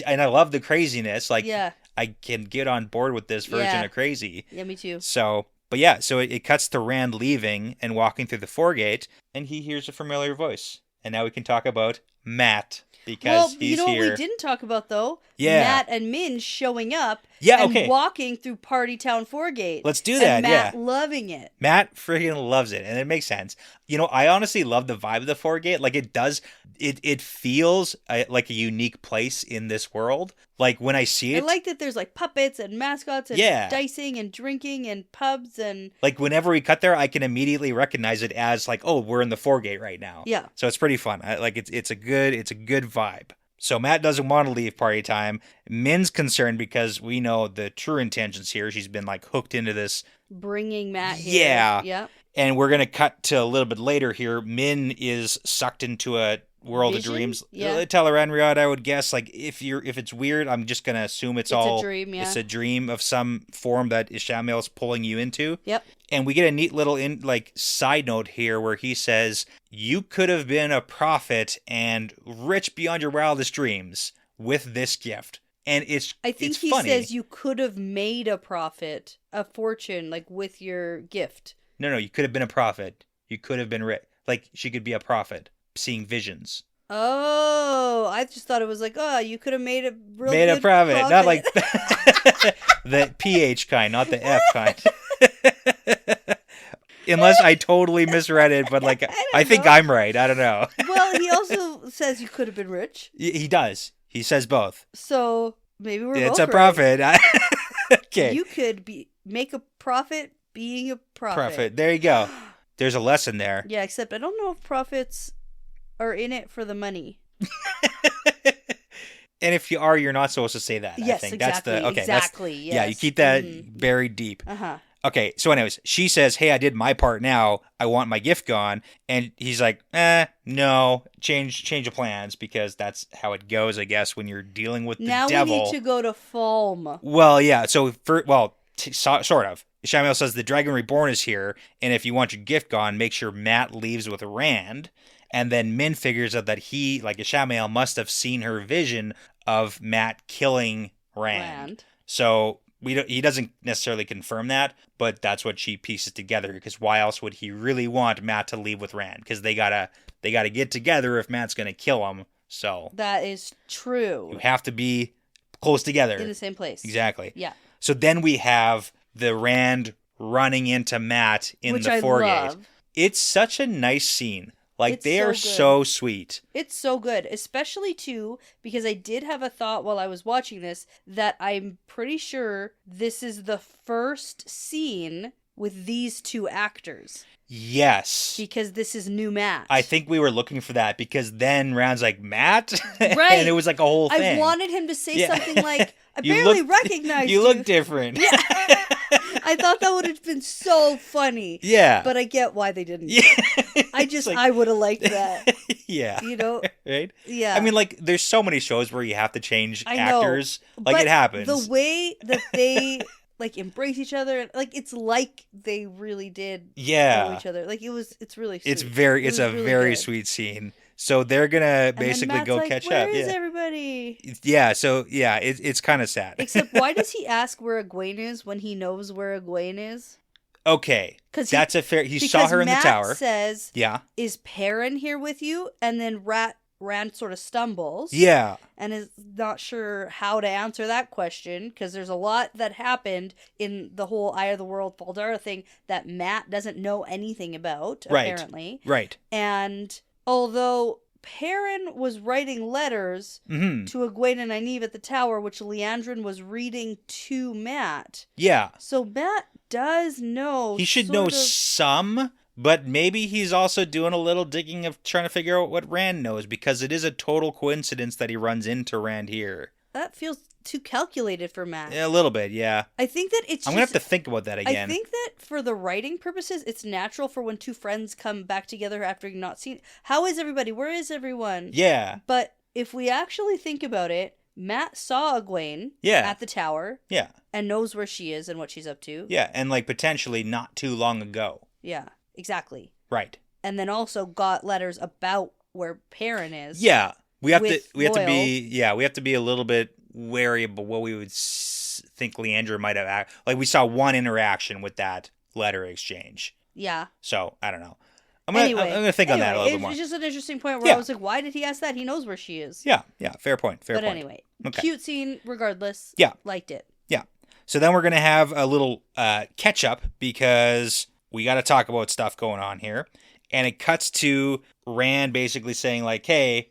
And I love the craziness. Like, yeah. I can get on board with this version of crazy. Yeah, me too. So, but yeah, so it cuts to Rand leaving and walking through the Foregate, and he hears a familiar voice. And now we can talk about Matt. Because he's what here. We didn't talk about, though? Yeah. Matt and Min showing up and walking through Party Town Foregate. Let's do that, and Matt loving it. Matt freaking loves it, and it makes sense. You know, I honestly love the vibe of the Foregate. Like, it does, it feels like a unique place in this world. Like, when I see it. I like that there's, like, puppets and mascots and dicing and drinking and pubs and. Like, whenever we cut there, I can immediately recognize it as, like, oh, we're in the Foregate right now. Yeah. So it's pretty fun. It's a good vibe. So Matt doesn't want to leave party time. Min's concerned because we know the true intentions here. She's been like hooked into this. Bringing Matt here. Yeah. Yeah. And we're going to cut to a little bit later here. Min is sucked into a world of dreams. Yeah. Telerenriad, I would guess. Like, if it's weird, I'm just going to assume it's all a dream, yeah. It's a dream of some form that Ishamael's pulling you into. Yep. And we get a neat little side note here where he says, you could have been a prophet and rich beyond your wildest dreams with this gift. And it's I think it's he funny. says you could have made a profit, a fortune, like with your gift. No, you could have been a prophet. You could have been rich. Like, she could be a prophet, seeing visions. Oh, I just thought it was like, oh, you could have made a real Made good a profit. profit. Not like the PH kind, not the F kind. Unless I totally misread it, but like, I think I'm right. I don't know. Well, he also says you could have been rich. He does. He says both. So maybe we're both It's a right. profit. Okay. You could make a profit being a prophet. There you go. There's a lesson there. Yeah, except I don't know if prophets are in it for the money. And if you are, you're not supposed to say that. Yes, I think. exactly. That's the, okay, exactly. Yes. Yeah, you keep that buried deep. Uh-huh. Okay, so anyways, she says, hey, I did my part now. I want my gift gone. And he's like, no, change of plans, because that's how it goes, I guess, when you're dealing with the devil. Now we need to go to Fulm. Well, yeah, so, sort of. Ishamael says the Dragon Reborn is here, and if you want your gift gone, make sure Matt leaves with Rand. And then Min figures out that he, like Ishamael, must have seen her vision of Matt killing Rand. So he doesn't necessarily confirm that, but that's what she pieces together, because why else would he really want Matt to leave with Rand? Because they gotta get together if Matt's gonna kill him. So that is true. You have to be close together. In the same place. Exactly. Yeah. So then we have the Rand running into Matt in Which the I foregate. love. It's such a nice scene. Like, It's they so are good. so sweet. It's so good, especially too, because I did have a thought while I was watching this that I'm pretty sure this is the first scene with these two actors. Yes. Because this is new Matt. I think we were looking for that, because then Rand's like, Matt? Right. And it was like a whole thing. I wanted him to say Yeah. something like, I You barely look- recognized you. You look different. Yeah. I thought that would have been so funny. Yeah. But I get why they didn't. Yeah. I would have liked that. Yeah. You know? Right? Yeah. I mean, like, there's so many shows where you have to change I know, actors. Like, but it happens. The way that they like embrace each other, like it's like they really did know each other. Like it's really sweet. It's a very good. sweet scene. So they're gonna basically go catch Where up. is Yeah. everybody? Yeah, so yeah, it's kind of sad. Except why does he ask where Egwene is when he knows where Egwene is? Okay. That's a fair. He saw her in Matt the tower. Says, yeah. Is Perrin here with you? And then Rand sort of stumbles. Yeah. And is not sure how to answer that question, because there's a lot that happened in the whole Eye of the World Faldara thing that Matt doesn't know anything about, apparently. Right. And although Perrin was writing letters to Egwene and Nynaeve at the tower, which Leandrin was reading to Matt. Yeah. So Matt does know. He should know some, but maybe he's also doing a little digging of trying to figure out what Rand knows, because it is a total coincidence that he runs into Rand here. That feels too calculated for Matt. Yeah, a little bit, yeah. I think that it's I'm going to have to think about that again. I think that for the writing purposes, it's natural for when two friends come back together after you've not seen. How is everybody? Where is everyone? Yeah. But if we actually think about it, Matt saw Egwene at the tower. Yeah. And knows where she is and what she's up to. Yeah, and like potentially not too long ago. Yeah, exactly. Right. And then also got letters about where Perrin is. Yeah. We have to be a little bit wary about what we would think Leandra might have like we saw one interaction with that letter exchange. Yeah. So, I don't know. I'm gonna think on that a little bit more. It's just an interesting point where I was like, why did he ask that? He knows where she is. Yeah, fair point. But anyway, okay. Cute scene regardless. Yeah. Liked it. Yeah. So then we're going to have a little catch up, because we got to talk about stuff going on here. And it cuts to Rand basically saying like, hey,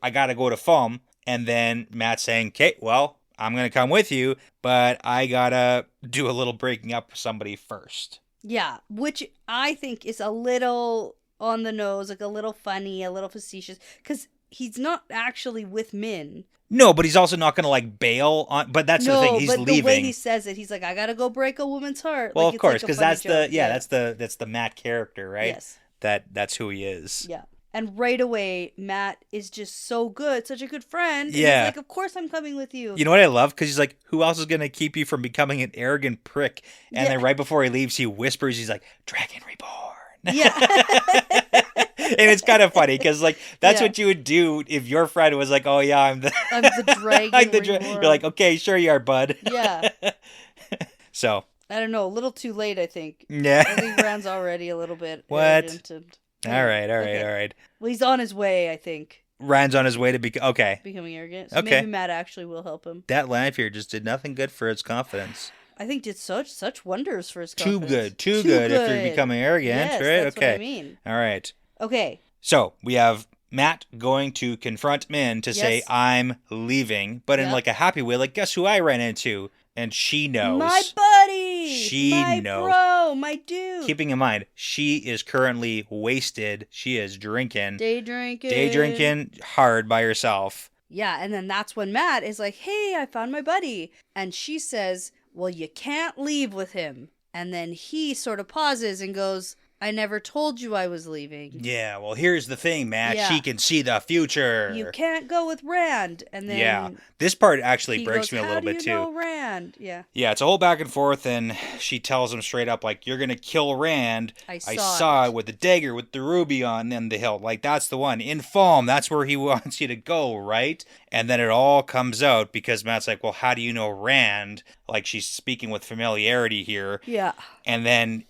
I got to go to Fulm. And then Matt saying, okay, well, I'm going to come with you, but I got to do a little breaking up with somebody first. Yeah, which I think is a little on the nose, like a little funny, a little facetious, because he's not actually with Min. No, but he's also not going to like bail on. But that's the thing. He's leaving. The way he says it, he's like, "I gotta go break a woman's heart." Well, like, of course, because that's the Matt character, right? Yes, that's who he is. Yeah, and right away, Matt is just so good, such a good friend. Yeah, and he's like, "Of course, I'm coming with you." You know what I love? Because he's like, "Who else is going to keep you from becoming an arrogant prick?" And then right before he leaves, he whispers, "He's like, Dragon Reborn." Yeah. it's kind of funny because, like, that's what you would do if your friend was like, "Oh yeah, I'm the dragon." You're like, "Okay, sure you are, bud." Yeah. So I don't know. A little too late, I think. yeah. I think Rand's already a little bit What? arrogant and- All right. Okay. Well, he's on his way, I think, Ryan's on his way to becoming arrogant. So Okay. maybe Matt actually will help him. That line here just did nothing good for his confidence. I think did such wonders for his Too confidence. good if you're becoming arrogant, Yes, right? that's Okay. what I mean. All right. Okay. So we have Matt going to confront Min to say, Yes. "I'm leaving," but in Yeah. like a happy way. Like, guess who I ran into? And she knows. My buddy! She my knows. bro! My dude! Keeping in mind, she is currently wasted. She is drinking. Day drinking. Day drinking hard by herself. Yeah, and then that's when Matt is like, hey, I found my buddy. And she says, well, you can't leave with him. And then he sort of pauses and goes, I never told you I was leaving. Yeah, well, here's the thing, Matt. Yeah. She can see the future. You can't go with Rand. And then Yeah, this part actually he breaks goes, me a how little do bit you too. know Rand? Yeah. Yeah, it's a whole back and forth, and she tells him straight up, like, you're going to kill Rand. I saw it with the dagger with the ruby on the hilt. Like, that's the one. In Falm, that's where he wants you to go, right? And then it all comes out because Matt's like, well, how do you know Rand? Like, she's speaking with familiarity here. Yeah. And then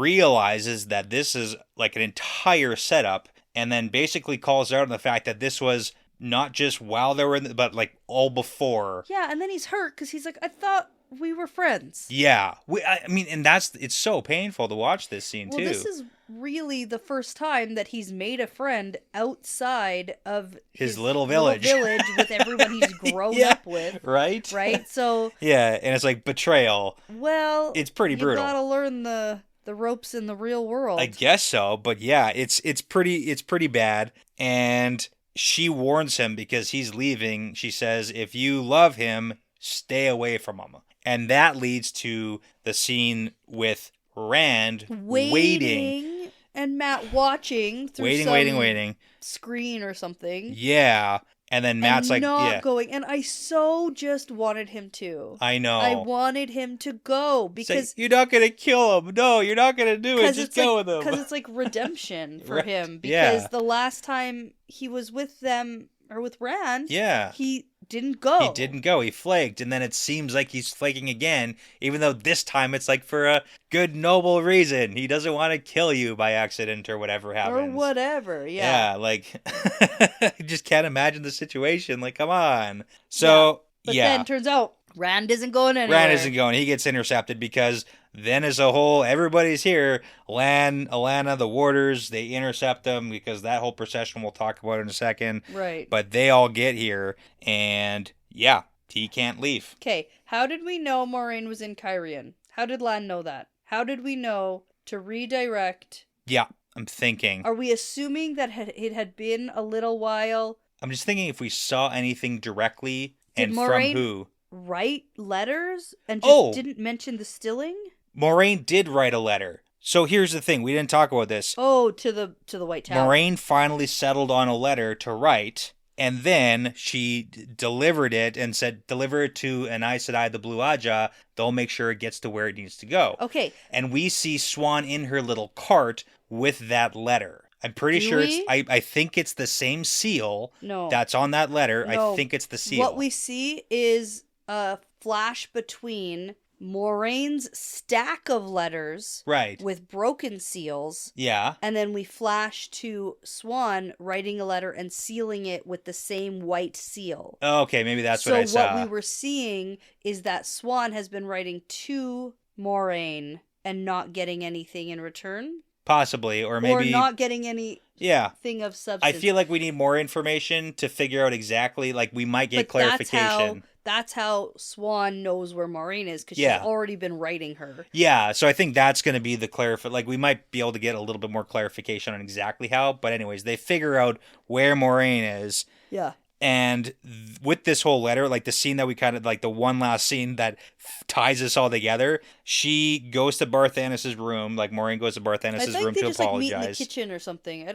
realizes that this is like an entire setup, and then basically calls out on the fact that this was not just while they were in but like all before. Yeah, and then he's hurt because he's like, I thought we were friends. Yeah. I mean, and it's so painful to watch this scene, too. Well, this is really the first time that he's made a friend outside of his little village. With everyone he's grown Yeah. up with. Right? Right? So, Yeah, and it's like betrayal. well, It's pretty brutal. You gotta learn the ropes in the real world. I guess so, but yeah, it's pretty bad. And she warns him because he's leaving. She says, if you love him, stay away from him. And that leads to the scene with Rand waiting. And Matt watching through Waiting. screen or something. Yeah. And then Matt's and like, not yeah. going. And I so just wanted him to. I know. I wanted him to go because you're not going to kill him. No, you're not going to do it. Just go with him. Because it's like redemption for Right. him. Because Yeah. the last time he was with them or with Rand, Yeah. he didn't go. He didn't go. He flaked. And then it seems like he's flaking again, even though this time it's like for a good, noble reason. He doesn't want to kill you by accident or whatever happens. Or whatever, yeah. Yeah, like, I just can't imagine the situation. Like, come on. So, But yeah. then turns out Rand isn't going anywhere. Rand isn't going. He gets intercepted because then as a whole, everybody's here. Alana, the warders, they intercept them because that whole procession we'll talk about in a second. Right. But they all get here, and yeah, he can't leave. Okay, how did we know Moraine was in Kyrian? How did Lan know that? How did we know to redirect? Yeah, I'm thinking. Are we assuming that it had been a little while? I'm just thinking if we saw anything directly Did and Moraine from who. write letters and just didn't mention the stilling? Moraine did write a letter. So here's the thing. We didn't talk about this. Oh, to the White Tower. Moraine finally settled on a letter to write, and then she delivered it and said, deliver it to an Aes Sedai, the Blue Aja. They'll make sure it gets to where it needs to go. Okay. And we see Swan in her little cart with that letter. I'm pretty sure we? I think it's the same seal No. that's on that letter. No. I think it's the seal. What we see is a flash between Moraine's stack of letters Right. with broken seals. Yeah. And then we flash to Swan writing a letter and sealing it with the same white seal. Okay, maybe that's what I saw. So what we were seeing is that Swan has been writing to Moraine and not getting anything in return. Possibly, or maybe... Or not getting any thing of substance. I feel like we need more information to figure out exactly, like, we might get clarification. That's how Swan knows where Moraine is, because she's already been writing her. Yeah, so I think that's going to be the like, we might be able to get a little bit more clarification on exactly how, but anyways, they figure out where Moraine is. Yeah. And with this whole letter, like the scene that we kind of like the one last scene that ties us all together, she goes to Barthanes' room. Like Maureen goes to Barthanes' room to apologize. Like, meet in the kitchen or something. I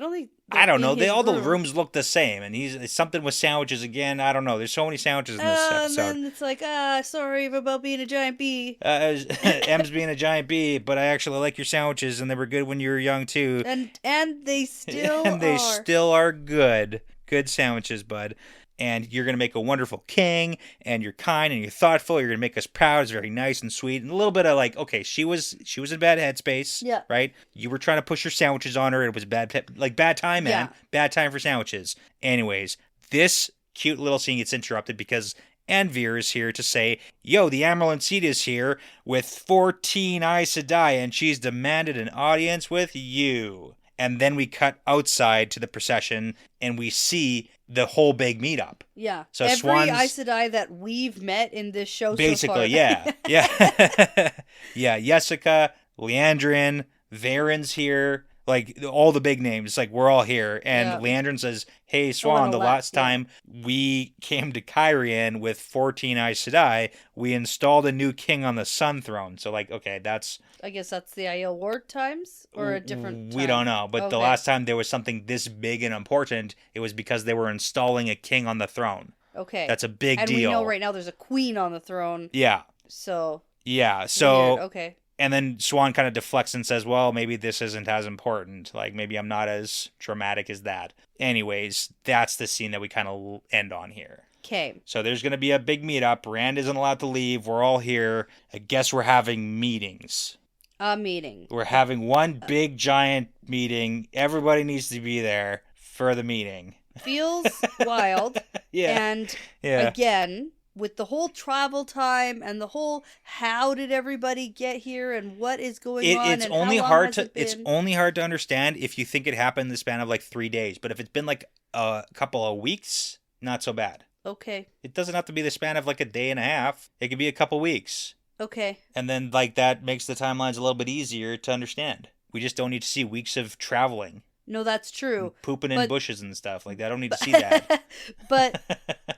don't know. The rooms look the same, and he's something with sandwiches again. I don't know. There's so many sandwiches in this episode. And then it's like, sorry about being a giant bee. M's being a giant bee, but I actually like your sandwiches, and they were good when you were young too. And they still and they still are good. Good sandwiches, bud. And you're going to make a wonderful king, and you're kind and you're thoughtful. You're going to make us proud. It's very nice and sweet. And a little bit of like, okay, she was in bad headspace. Yeah. Right? You were trying to push your sandwiches on her. It was bad time, man. Yeah. Bad time for sandwiches. Anyways, this cute little scene gets interrupted because Anvir is here to say, yo, the Amarylline Seed is here with 14 Aes Sedai, and she's demanded an audience with you. And then we cut outside to the procession, and we see the whole big meetup. Yeah. So every Swans, Aes Sedai that we've met in this show basically, so far. yeah. Yeah, Jessica, Leandrin, Varen's here. Like, all the big names, like, we're all here. And Leandrin says, hey, Swan, the last time we came to Kyrian with 14 Aes Sedai, we installed a new king on the Sun Throne. So, like, okay, that's... I guess that's the Aiel Ward times? Or a different time? We don't know. But the last time there was something this big and important, it was because they were installing a king on the throne. Okay. That's a big deal. And we know right now there's a queen on the throne. Yeah. So... Yeah, so... Weird. Okay. And then Swan kind of deflects and says, well, maybe this isn't as important. Like, maybe I'm not as dramatic as that. Anyways, that's the scene that we kind of end on here. Okay. So there's going to be a big meetup. Rand isn't allowed to leave. We're all here. I guess we're having meetings. A meeting. We're having one big, giant meeting. Everybody needs to be there for the meeting. Feels wild. Yeah. And again... with the whole travel time and the whole how did everybody get here and what is going on it's and only how long hard has to it been? It's only hard to understand if you think it happened in the span of like 3 days. But if it's been like a couple of weeks, not so bad. Okay. It doesn't have to be the span of like a day and a half. It could be a couple weeks. Okay. And then like that makes the timelines a little bit easier to understand. We just don't need to see weeks of traveling. No, that's true. Pooping in bushes and stuff. Like, I don't need to see that. But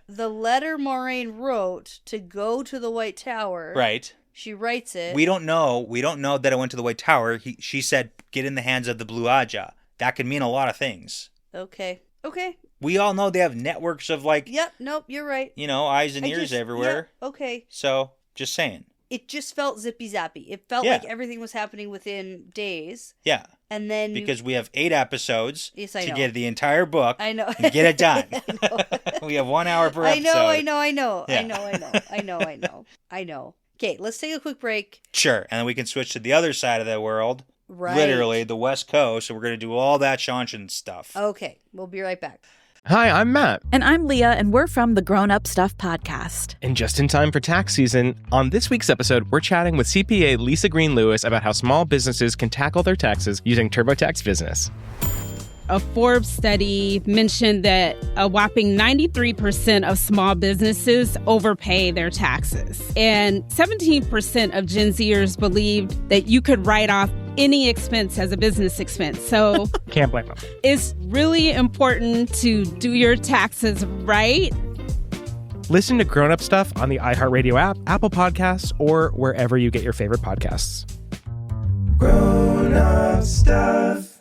the letter Moraine wrote to go to the White Tower. Right. She writes it. We don't know that it went to the White Tower. She said, get in the hands of the Blue Aja. That could mean a lot of things. Okay. We all know they have networks of like... Yep, nope, you're right. Eyes and ears everywhere. Yeah, okay. So, just saying. It just felt zippy-zappy. It felt like everything was happening within days. Yeah. And then... Because we have 8 episodes to know. get the entire book I know. and get it done. We have 1 hour per episode. I know. Yeah. I know. Okay, let's take a quick break. Sure. And then we can switch to the other side of the world. Right. Literally, the West Coast. So we're going to do all that Shanshan stuff. Okay, we'll be right back. Hi, I'm Matt. And I'm Leah, and we're from the Grown Up Stuff podcast. And just in time for tax season, on this week's episode, we're chatting with CPA Lisa Green-Lewis about how small businesses can tackle their taxes using TurboTax Business. A Forbes study mentioned that a whopping 93% of small businesses overpay their taxes. And 17% of Gen Zers believed that you could write off any expense as a business expense. So can't blame them. It's really important to do your taxes right. Listen to Grown Up Stuff on the iHeartRadio app, Apple Podcasts, or wherever you get your favorite podcasts. Grown Up Stuff.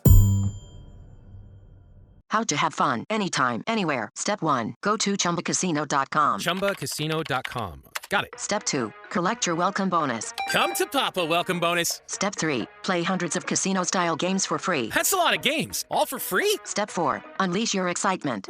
How to have fun anytime, anywhere. Step 1. Go to ChumbaCasino.com. ChumbaCasino.com. Got it. Step 2. Collect your welcome bonus. Come to Papa welcome bonus. Step 3. Play hundreds of casino-style games for free. That's a lot of games. All for free? Step 4. Unleash your excitement.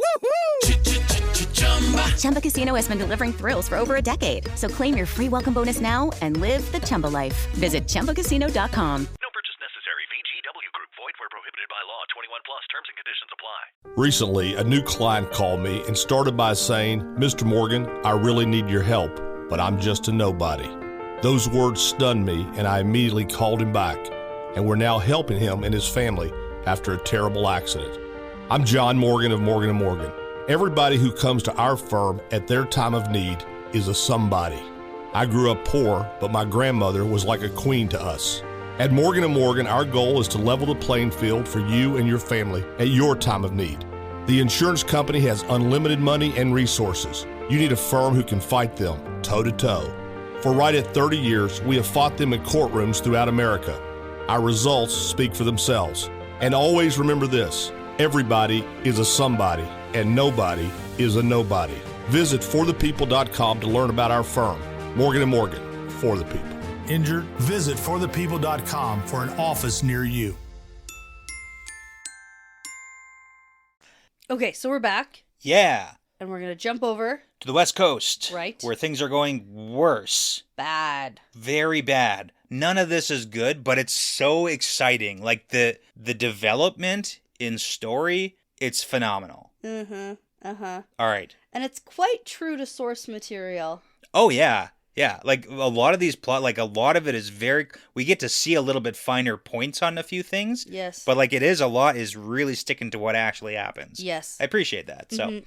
Chumba Casino has been delivering thrills for over a decade. So claim your free welcome bonus now and live the Chumba life. Visit ChumbaCasino.com. No purchase necessary. VGW Group. Void where prohibited by law. 21 plus. Terms and conditions apply. Recently, a new client called me and started by saying, Mr. Morgan, I really need your help, but I'm just a nobody. Those words stunned me, and I immediately called him back, and we're now helping him and his family after a terrible accident. I'm John Morgan of Morgan & Morgan. Everybody who comes to our firm at their time of need is a somebody. I grew up poor, but my grandmother was like a queen to us. At Morgan & Morgan, our goal is to level the playing field for you and your family at your time of need. The insurance company has unlimited money and resources. You need a firm who can fight them, toe-to-toe. For right at 30 years, we have fought them in courtrooms throughout America. Our results speak for themselves. And always remember this, everybody is a somebody, and nobody is a nobody. Visit forthepeople.com to learn about our firm, Morgan & Morgan, for the people. Injured? Visit forthepeople.com for an office near you. Okay, so we're back. Yeah. And we're going to jump over to the West Coast. Right. Where things are going worse. Bad. Very bad. None of this is good, but it's so exciting. Like the development in story, it's phenomenal. All right. And it's quite true to source material. Oh, yeah. Yeah, like a lot of these plot, like a lot of it is we get to see a little bit finer points on a few things. Yes. But like a lot is really sticking to what actually happens. Yes. I appreciate that. So,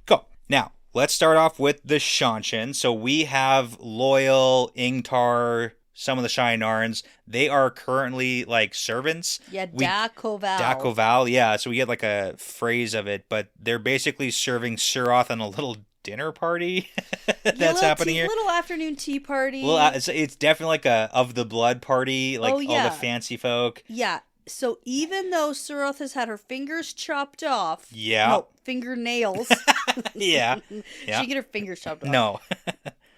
Cool. Now, let's start off with the Shanshan. So we have Loyal, Ingtar, some of the Shienarans. They are currently like servants. Yeah, Dakoval. Dakoval, yeah. So we get like a phrase of it, but they're basically serving Suroth on a little dinner party that's happening here. Little afternoon tea party. Well, it's definitely like a of the blood party, like all the fancy folk. Yeah. So even though Suroth has had her fingers chopped off. Yeah. No, fingernails. Yeah. She didn't get her fingers chopped off. No.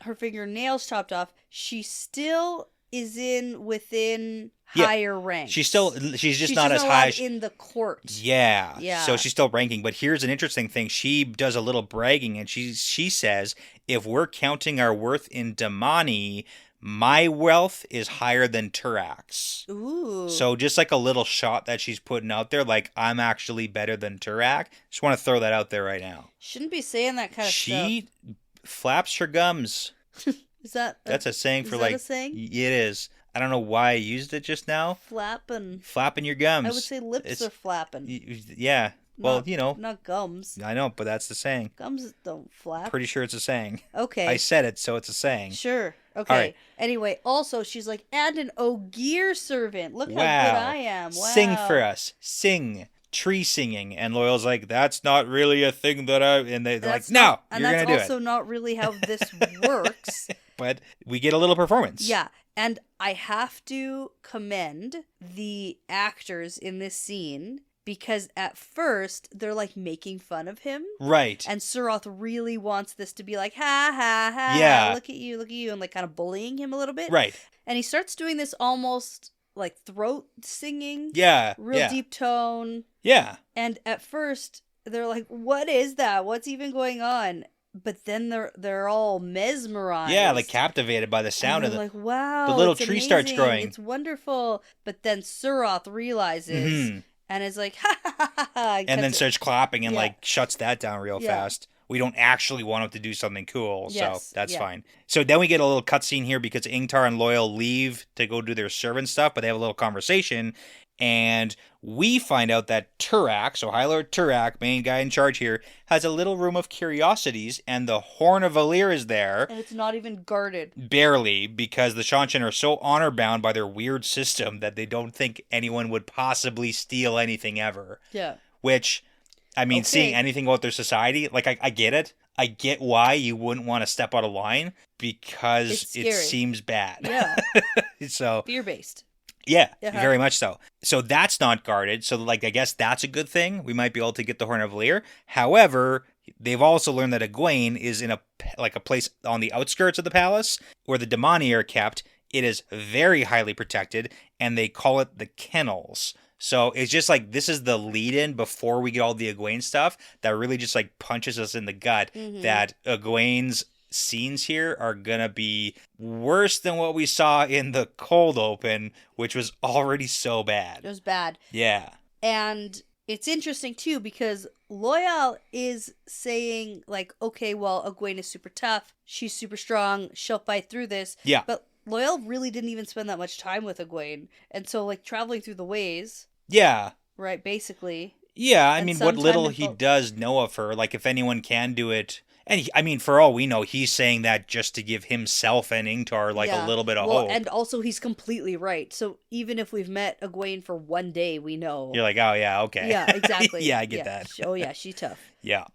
Her fingernails chopped off. She still is within higher ranks. She's just not as high in the court. Yeah. Yeah. So she's still ranking, but here's an interesting thing. She does a little bragging, and she says, if we're counting our worth in Damani, my wealth is higher than Turak's. Ooh. So just like a little shot that she's putting out there, like I'm actually better than Turak. Just want to throw that out there right now. Shouldn't be saying that kind of stuff. She flaps her gums. Is that's a saying for a saying? It is. I don't know why I used it just now. Flapping your gums. I would say lips are flapping. Yeah. Well, not gums. I know, but that's the saying. Gums don't flap. Pretty sure it's a saying. Okay. I said it, so it's a saying. Sure. Okay. All right. Anyway, also she's like, and an Ogier servant. Look how good I am. Wow. Sing for us. Sing. Tree singing. And Loyal's like, that's not really a thing that and they're like, no, you're going to do it. And that's also not really how this works. But we get a little performance. Yeah. And I have to commend the actors in this scene because at first they're like making fun of him. Right. And Suroth really wants this to be like, ha, ha, ha. Yeah. Look at you. And like kind of bullying him a little bit. Right. And he starts doing this almost like throat singing. Yeah. Real deep tone. Yeah. And at first they're like, what is that? What's even going on? But then they're all mesmerized. Yeah, like captivated by the sound of like, wow, the little it's tree amazing. starts growing. It's wonderful. But then Suroth realizes and is like, ha ha ha ha. And then starts clapping and like shuts that down real fast. We don't actually want him to do something cool, so that's fine. So then we get a little cutscene here because Ingtar and Loyal leave to go do their servant stuff, but they have a little conversation. And we find out that Turak, so High Lord Turak, main guy in charge here, has a little room of curiosities, and the Horn of Valir is there. And it's not even guarded. Barely, because the Shanshan are so honor-bound by their weird system that they don't think anyone would possibly steal anything ever. Yeah. Which, I mean, seeing anything about their society, like, I get it. I get why you wouldn't want to step out of line, because it seems bad. Yeah. So fear-based. Yeah, very much so. So that's not guarded. So, like, I guess that's a good thing. We might be able to get the Horn of Valir. However, they've also learned that Egwene is in a place on the outskirts of the palace where the Damani are kept. It is very highly protected, and they call it the Kennels. So it's just like, this is the lead-in before we get all the Egwene stuff that really just, like, punches us in the gut that Egwene's scenes here are gonna be worse than what we saw in the cold open, which was already so bad. It was bad. Yeah. And it's interesting too because Loyal is saying like, okay, well, Egwene is super tough, she's super strong, she'll fight through this. Yeah. But Loyal really didn't even spend that much time with Egwene, and so like traveling through the ways. Yeah. Right. Basically. Yeah, I mean, what little he does know of her, like if anyone can do it, And I mean, for all we know, he's saying that just to give himself and Ingtar like a little bit of hope. And also he's completely right. So even if we've met Egwene for one day, we know. You're like, oh yeah, okay. Yeah, exactly. Yeah, I get that. Oh yeah, she's tough. Yeah.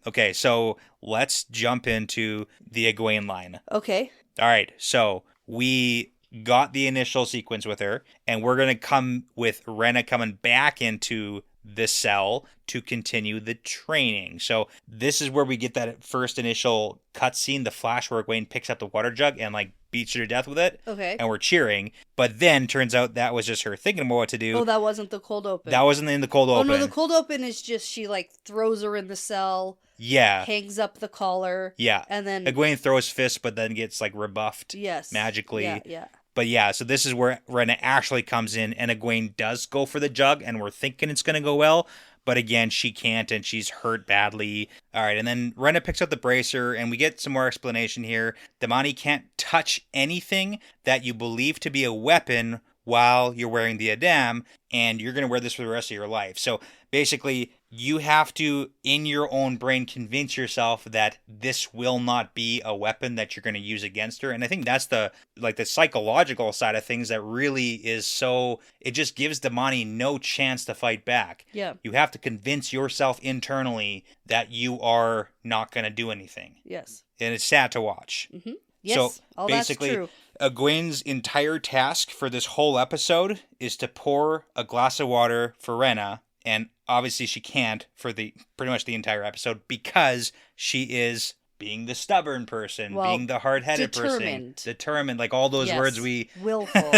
Okay, so let's jump into the Egwene line. Okay. All right, so we got the initial sequence with her, and we're going to come with Rhenna coming back into the cell to continue the training. So this is where we get that first initial cutscene, the flash where Egwene picks up the water jug and like beats her to death with it. Okay. And we're cheering. But then turns out that was just her thinking about what to do. Oh, that wasn't the cold open. That wasn't in the cold open. Oh no, the cold open is just she like throws her in the cell. Yeah. Hangs up the collar. Yeah. And then Egwene throws fists, but then gets like rebuffed. Yes. Magically. Yeah. But yeah, so this is where Rhenna actually comes in, and Egwene does go for the jug, and we're thinking it's going to go well. But again, she can't, and she's hurt badly. All right, and then Rhenna picks up the bracer, and we get some more explanation here. Damani can't touch anything that you believe to be a weapon while you're wearing the Adam, and you're going to wear this for the rest of your life. So basically, you have to, in your own brain, convince yourself that this will not be a weapon that you're going to use against her. And I think that's the psychological side of things that really is so, it just gives Damani no chance to fight back. Yeah. You have to convince yourself internally that you are not going to do anything. Yes. And it's sad to watch. Mm-hmm. Yes, so all basically, that's true. Egwene's entire task for this whole episode is to pour a glass of water for Rhenna, and obviously she can't for pretty much the entire episode because she is being the stubborn person, being the hard-headed person, determined, like all those words we willful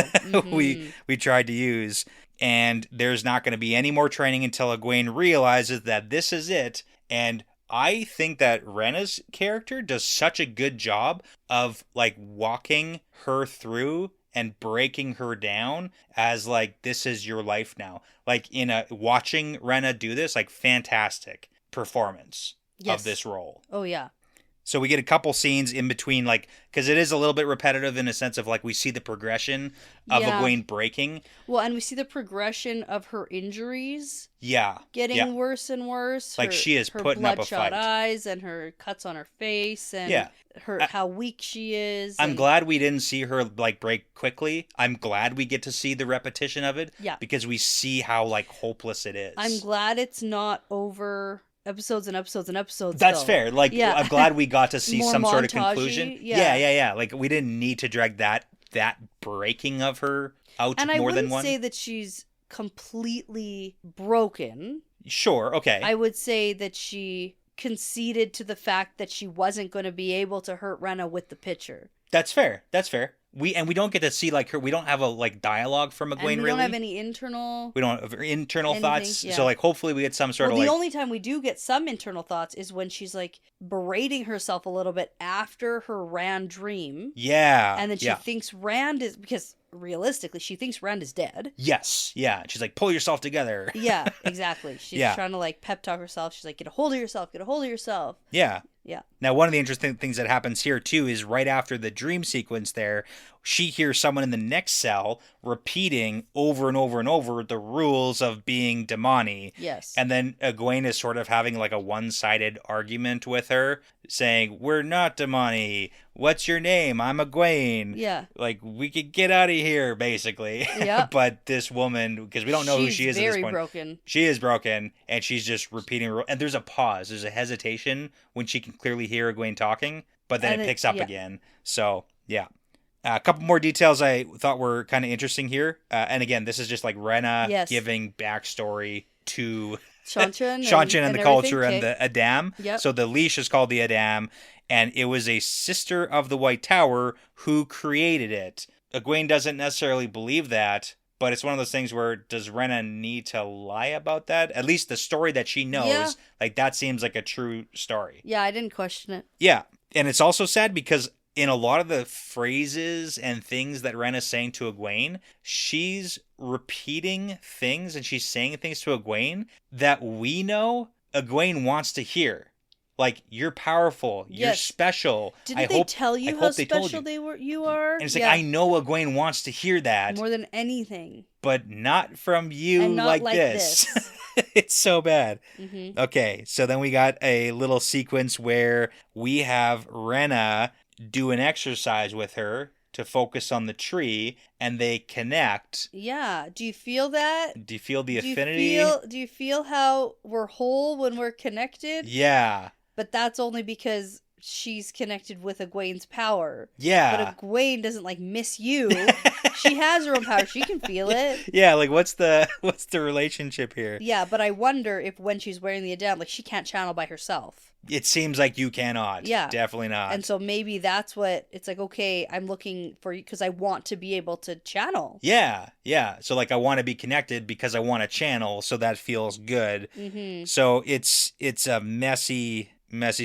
we tried to use. And there's not going to be any more training until Egwene realizes that this is it. And I think that Rhenna's character does such a good job of like walking her through and breaking her down as like, this is your life now. Like watching Rhenna do this, like fantastic performance of this role. Oh yeah. So we get a couple scenes in between, like, because it is a little bit repetitive in a sense of like we see the progression of Egwene breaking. Well, and we see the progression of her injuries. Yeah. Getting worse and worse. Like she is putting up a fight. Her bloodshot eyes and her cuts on her face and how weak she is. I'm glad we didn't see her like break quickly. I'm glad we get to see the repetition of it. Yeah. Because we see how like hopeless it is. I'm glad it's not over episodes and episodes and episodes. That's fair. Like, I'm glad we got to see some sort of conclusion. Yeah. Like, we didn't need to drag that breaking of her out and more than one. And I wouldn't say that she's completely broken. Sure, okay. I would say that she conceded to the fact that she wasn't going to be able to hurt Rhenna with the pitcher. That's fair. We don't get to see like her. We don't have a like dialogue from Egwene. And we really don't have any internal. We don't have internal thoughts. Yeah. So like hopefully we get some sort of the like. only time we do get some internal thoughts is when she's like berating herself a little bit after her Rand dream. Yeah. And then she thinks Rand is, because realistically she thinks Rand is dead. Yes. Yeah. She's like, pull yourself together. Yeah. Exactly. She's trying to like pep talk herself. She's like, get a hold of yourself. Get a hold of yourself. Yeah. Yeah. Now, one of the interesting things that happens here, too, is right after the dream sequence there, she hears someone in the next cell repeating over and over and over the rules of being Damani. Yes. And then Egwene is sort of having like a one-sided argument with her, saying, we're not Damani. What's your name? I'm Egwene. Yeah. Like, we could get out of here, basically. Yeah. But this woman, because we don't know who she is at this point. She's very broken. She is broken, and she's just repeating. And there's a pause. There's a hesitation when she can clearly hear Egwene talking, but then it picks up again. So, yeah. A couple more details I thought were kind of interesting here. And again, this is just like Rhenna giving backstory to Shanshan and the culture and the Okay. Adam. Yep. So the leash is called the Adam, and it was a sister of the White Tower who created it. Egwene doesn't necessarily believe that, but it's one of those things where does Rhenna need to lie about that? At least the story that she knows, like that seems like a true story. Yeah, I didn't question it. Yeah, and it's also sad because in a lot of the phrases and things that Rhenna's saying to Egwene, she's repeating things and she's saying things to Egwene that we know Egwene wants to hear. Like, you're powerful, you're special. Didn't they tell you how special you are? And it's like, I know Egwene wants to hear that. More than anything. But not from you and not like this. It's so bad. Mm-hmm. Okay, so then we got a little sequence where we have Rena do an exercise with her to focus on the tree, and they connect. Yeah. Do you feel that? Do you feel the affinity? Do you feel how we're whole when we're connected? Yeah. But that's only because she's connected with Egwene's power. Yeah. But Egwene doesn't like miss you. She has her own power. She can feel it. Yeah, like what's the relationship here? Yeah, but I wonder if when she's wearing the Adem, like she can't channel by herself. It seems like you cannot. Yeah. Definitely not. And so maybe that's what it's like, okay, I'm looking for you because I want to be able to channel. Yeah, yeah. So like I want to be connected because I want to channel, so that feels good. Mm-hmm. So it's a messy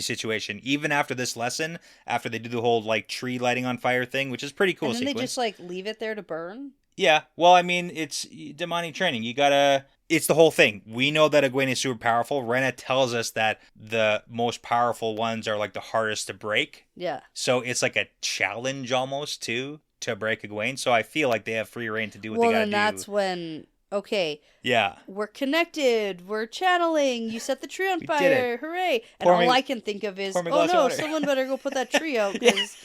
situation. Even after this lesson, after they do the whole like tree lighting on fire thing, which is pretty cool and then sequence. they just like leave it there to burn. Yeah, well, I mean, it's Damani training. It's the whole thing. We know that Egwene is super powerful. Rena tells us that the most powerful ones are like the hardest to break. Yeah. So it's like a challenge almost too to break Egwene. So I feel like they have free reign to do what they gotta do. Well, then that's when, okay. Yeah. We're connected. We're channeling. You set the tree on We fire. did it. Hooray. And all I can think of is, oh no, someone better go put that tree out because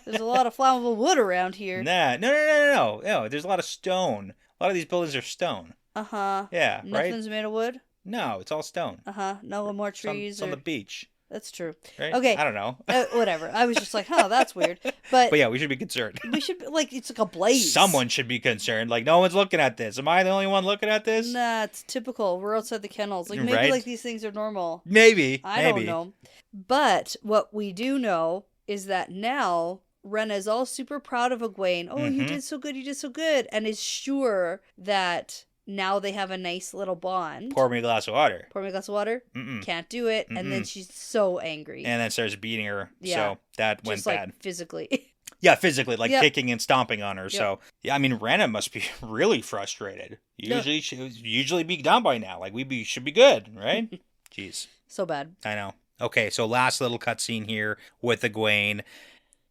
there's a lot of flammable wood around here. Nah, no. There's a lot of stone. A lot of these buildings are stone. Uh-huh. Yeah, right? Nothing's made of wood? No, it's all stone. Uh-huh. No more trees. It's on the beach. That's true. Right? Okay. I don't know. Whatever. I was just like, that's weird. But yeah, we should be concerned. We should, like, it's like a blaze. Someone should be concerned. Like, no one's looking at this. Am I the only one looking at this? Nah, it's typical. We're outside the kennels. Like, maybe, right? like, these things are normal. Maybe. I don't know. But what we do know is that now Rena is all super proud of Egwene. Oh, you did so good. And is sure that now they have a nice little bond. Pour me a glass of water. Mm-mm. Can't do it. Mm-mm. And then she's so angry. And then starts beating her. Yeah. So that went just, bad. Like, physically. Yeah, physically, like kicking and stomping on her. Yep. So, yeah, I mean, Rena must be really frustrated. Usually, she would usually be down by now. Like, should be good, right? Jeez. So bad. I know. Okay, so last little cutscene here with Egwene.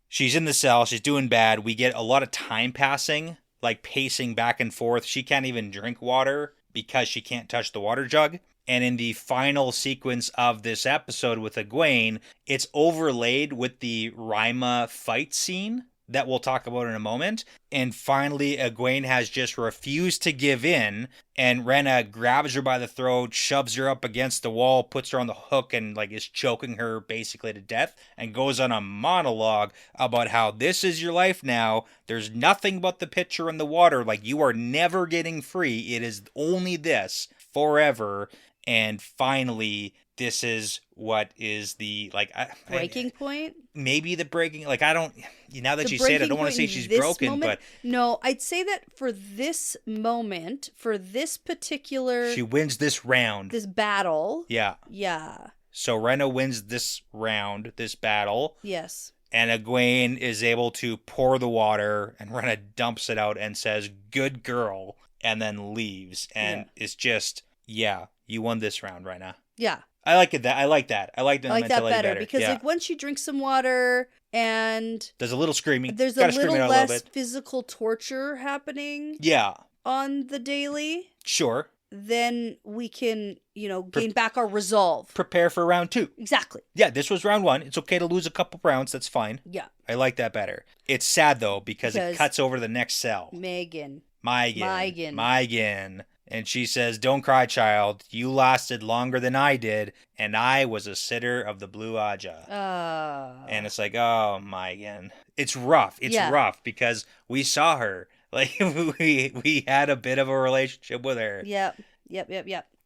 She's in the cell. She's doing bad. We get a lot of time passing, like pacing back and forth. She can't even drink water because she can't touch the water jug. And in the final sequence of this episode with Egwene, it's overlaid with the Rima fight scene that we'll talk about in a moment. And finally, Egwene has just refused to give in, and Rena grabs her by the throat, shoves her up against the wall, puts her on the hook, and like is choking her basically to death, and goes on a monologue about how this is your life now. There's nothing but the pitcher and the water. Like, you are never getting free. It is only this forever. And finally, this is what is the, like... breaking point? Maybe the breaking... Like, I don't... Now that you say it, I don't want to say she's broken, moment, but... No, I'd say that for this moment, for this particular... She wins this round. This battle. Yeah. Yeah. So Rena wins this round, this battle. Yes. And Egwene is able to pour the water, and Rena dumps it out and says, "Good girl," and then leaves. And it's just... Yeah, you won this round, Rena. Yeah. I like that. I like that better because like when she drinks some water and there's a little screaming. There's a little less physical torture happening. Yeah. On the daily. Sure. Then we can, gain back our resolve. Prepare for round 2. Exactly. Yeah, this was round 1. It's okay to lose a couple rounds. That's fine. Yeah. I like that better. It's sad though because it cuts over to the next cell. Megan. And she says, "Don't cry, child. You lasted longer than I did, and I was a sitter of the Blue Aja." And it's like, oh, Megan. It's rough. It's rough because we saw her. Like, we had a bit of a relationship with her. Yep.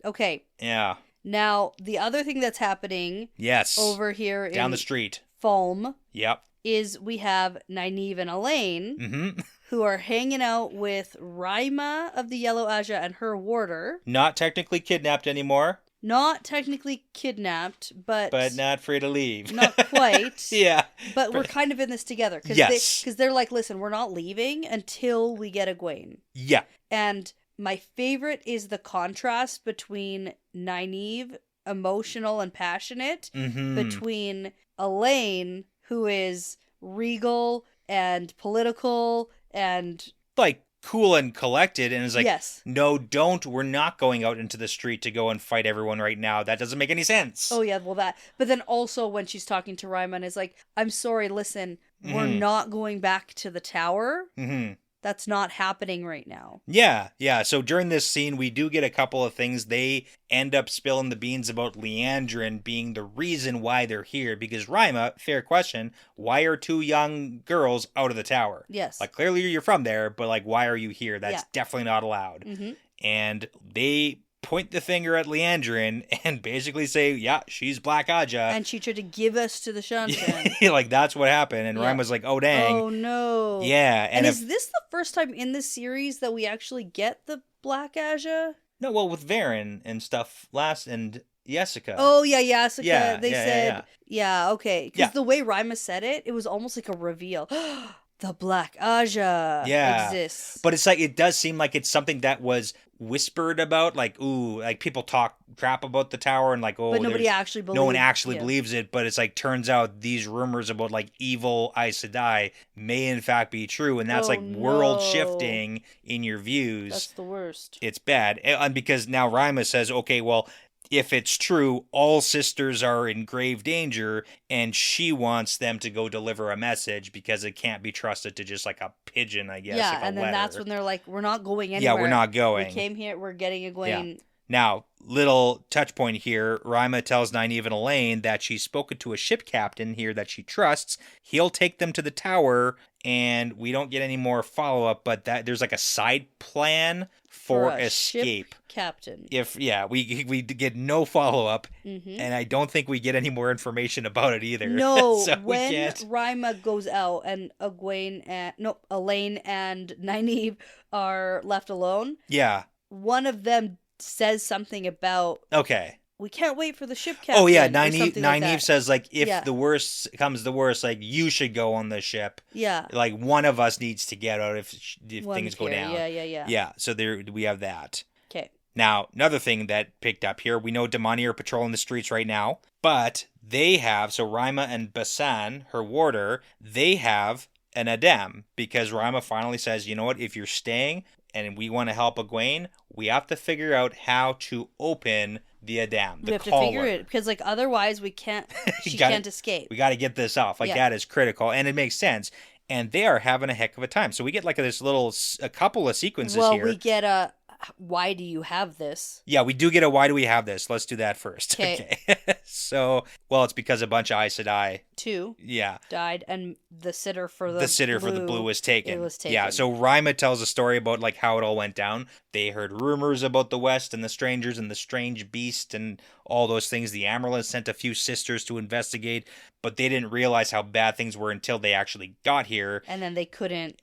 Okay. Yeah. Now, the other thing that's happening over here down the street. Foam. Yep. Is we have Nynaeve and Elaine, who are hanging out with Rima of the Yellow Aja and her warder. Not technically kidnapped anymore. Not technically kidnapped, but not free to leave. Not quite. Yeah. But we're kind of in this together. Because they're like, listen, we're not leaving until we get Egwene. Yeah. And my favorite is the contrast between Nynaeve, emotional and passionate, between Elaine, who is regal and political and... like cool and collected and is like, yes. No, don't. We're not going out into the street to go and fight everyone right now. That doesn't make any sense. Oh, yeah, well, that. But then also when she's talking to Ryma and is like, I'm sorry, listen, we're not going back to the tower. Mm-hmm. That's not happening right now. Yeah. So during this scene, we do get a couple of things. They end up spilling the beans about Leandrin being the reason why they're here. Because Ryma, fair question, why are 2 young girls out of the tower? Yes. Like, clearly you're from there, but like, why are you here? That's definitely not allowed. Mm-hmm. And they point the finger at Leandrin and basically say, yeah, she's Black Aja. And she tried to give us to the Shantan. Like, that's what happened. And Ryma's like, oh, dang. Oh, no. Yeah. And is this the first time in this series that we actually get the Black Aja? No, well, with Varen and stuff last and Jessica. Oh, yeah, Jessica. Yeah, they said, okay. Because the way Ryma said it, it was almost like a reveal. The Black Aja exists. But it's like, it does seem like it's something that was whispered about, like, ooh, like people talk crap about the tower and like, oh, but nobody actually believes. No one actually believes it, but it's like, turns out these rumors about like evil Aes Sedai may in fact be true, and that's world shifting in your views. That's the worst. It's bad. And because now Ryma says, okay, well, if it's true, all sisters are in grave danger, and she wants them to go deliver a message because it can't be trusted to just like a pigeon, I guess. Yeah, like and then that's when they're like, we're not going anywhere. Yeah, we're not going. We came here, we're getting Egwene. Yeah. Now, little touch point here, Ryma tells Nynaeve and Elaine that she's spoken to a ship captain here that she trusts. He'll take them to the tower, and we don't get any more follow-up, but that there's like a side plan for escape. Ship captain. We get no follow-up, mm-hmm. and I don't think we get any more information about it either. No, so when Ryma goes out and Elaine and Nynaeve are left alone, one of them says something about we can't wait for the ship captain. Oh yeah, Nynaeve says like if the worst comes the worst, like you should go on the ship. Yeah, like one of us needs to get out if things go down. Yeah. So there we have that. Okay. Now another thing that picked up here, we know Damani are patrolling the streets right now, but they have Ryma and Basan, her warder, they have an Adem because Ryma finally says, you know what, if you're staying and we want to help Egwene, we have to figure out how to open the Adem. We have to figure it because, like, otherwise we can't. She can't escape. We got to get this off. Like that is critical, and it makes sense. And they are having a heck of a time. So we get like a couple of sequences here. Well, we get a. Why do you have this? Yeah, we do get a why do we have this? Let's do that first. Okay. So, well, it's because a bunch of Aes Sedai 2 died, and the sitter for the blue was taken. It was taken. Yeah, so Ryma tells a story about like how it all went down. They heard rumors about the West and the strangers and the strange beast and all those things. The Amaryllis sent a few sisters to investigate, but they didn't realize how bad things were until they actually got here. And then they couldn't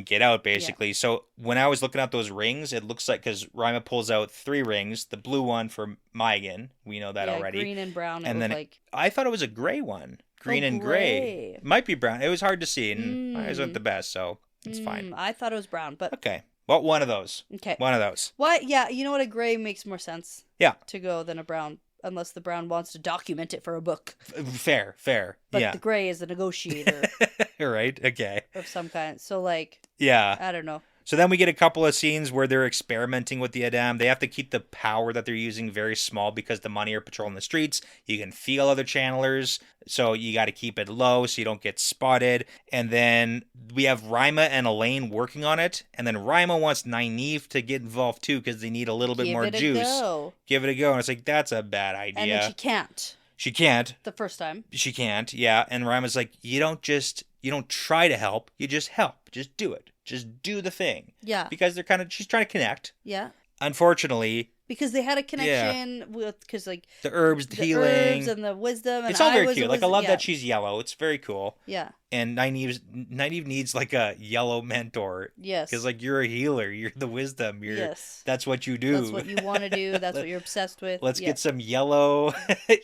get out, basically. Yeah. So when I was looking at those rings, it looks like, because Ryma pulls out 3 rings, the blue one for Maegan, we know that already. Green and brown. And then I thought it was a gray one. Green and gray. Might be brown. It was hard to see, and my eyes aren't the best, so it's fine. I thought it was brown, but... Okay. Well, one of those. Okay. One of those. What? Yeah, you know what? A gray makes more sense. Yeah. To go than a brown, unless the brown wants to document it for a book. Fair. But the gray is a negotiator. Right, okay. Of some kind. So, like... Yeah. I don't know. So then we get a couple of scenes where they're experimenting with the Adem. They have to keep the power that they're using very small because the money are patrolling the streets. You can feel other channelers, so you got to keep it low so you don't get spotted. And then we have Ryma and Elaine working on it. And then Ryma wants Nynaeve to get involved too because they need a little bit more juice. Give it a go. And it's like, that's a bad idea. And then she can't. She can't. The first time. She can't, yeah. And Ryma's like, you don't try to help. You just help. Just do it. Just do the thing. Yeah. Because she's trying to connect. Yeah. Unfortunately. Because they had a connection with, because like. The herbs, the healing. Herbs and the wisdom. And it's all very cute. Like, I love that she's yellow. It's very cool. Yeah. And Nynaeve needs like a yellow mentor. Yes. Because like you're a healer. You're the wisdom. That's what you do. That's what you want to do. That's what you're obsessed with. Let's get some yellow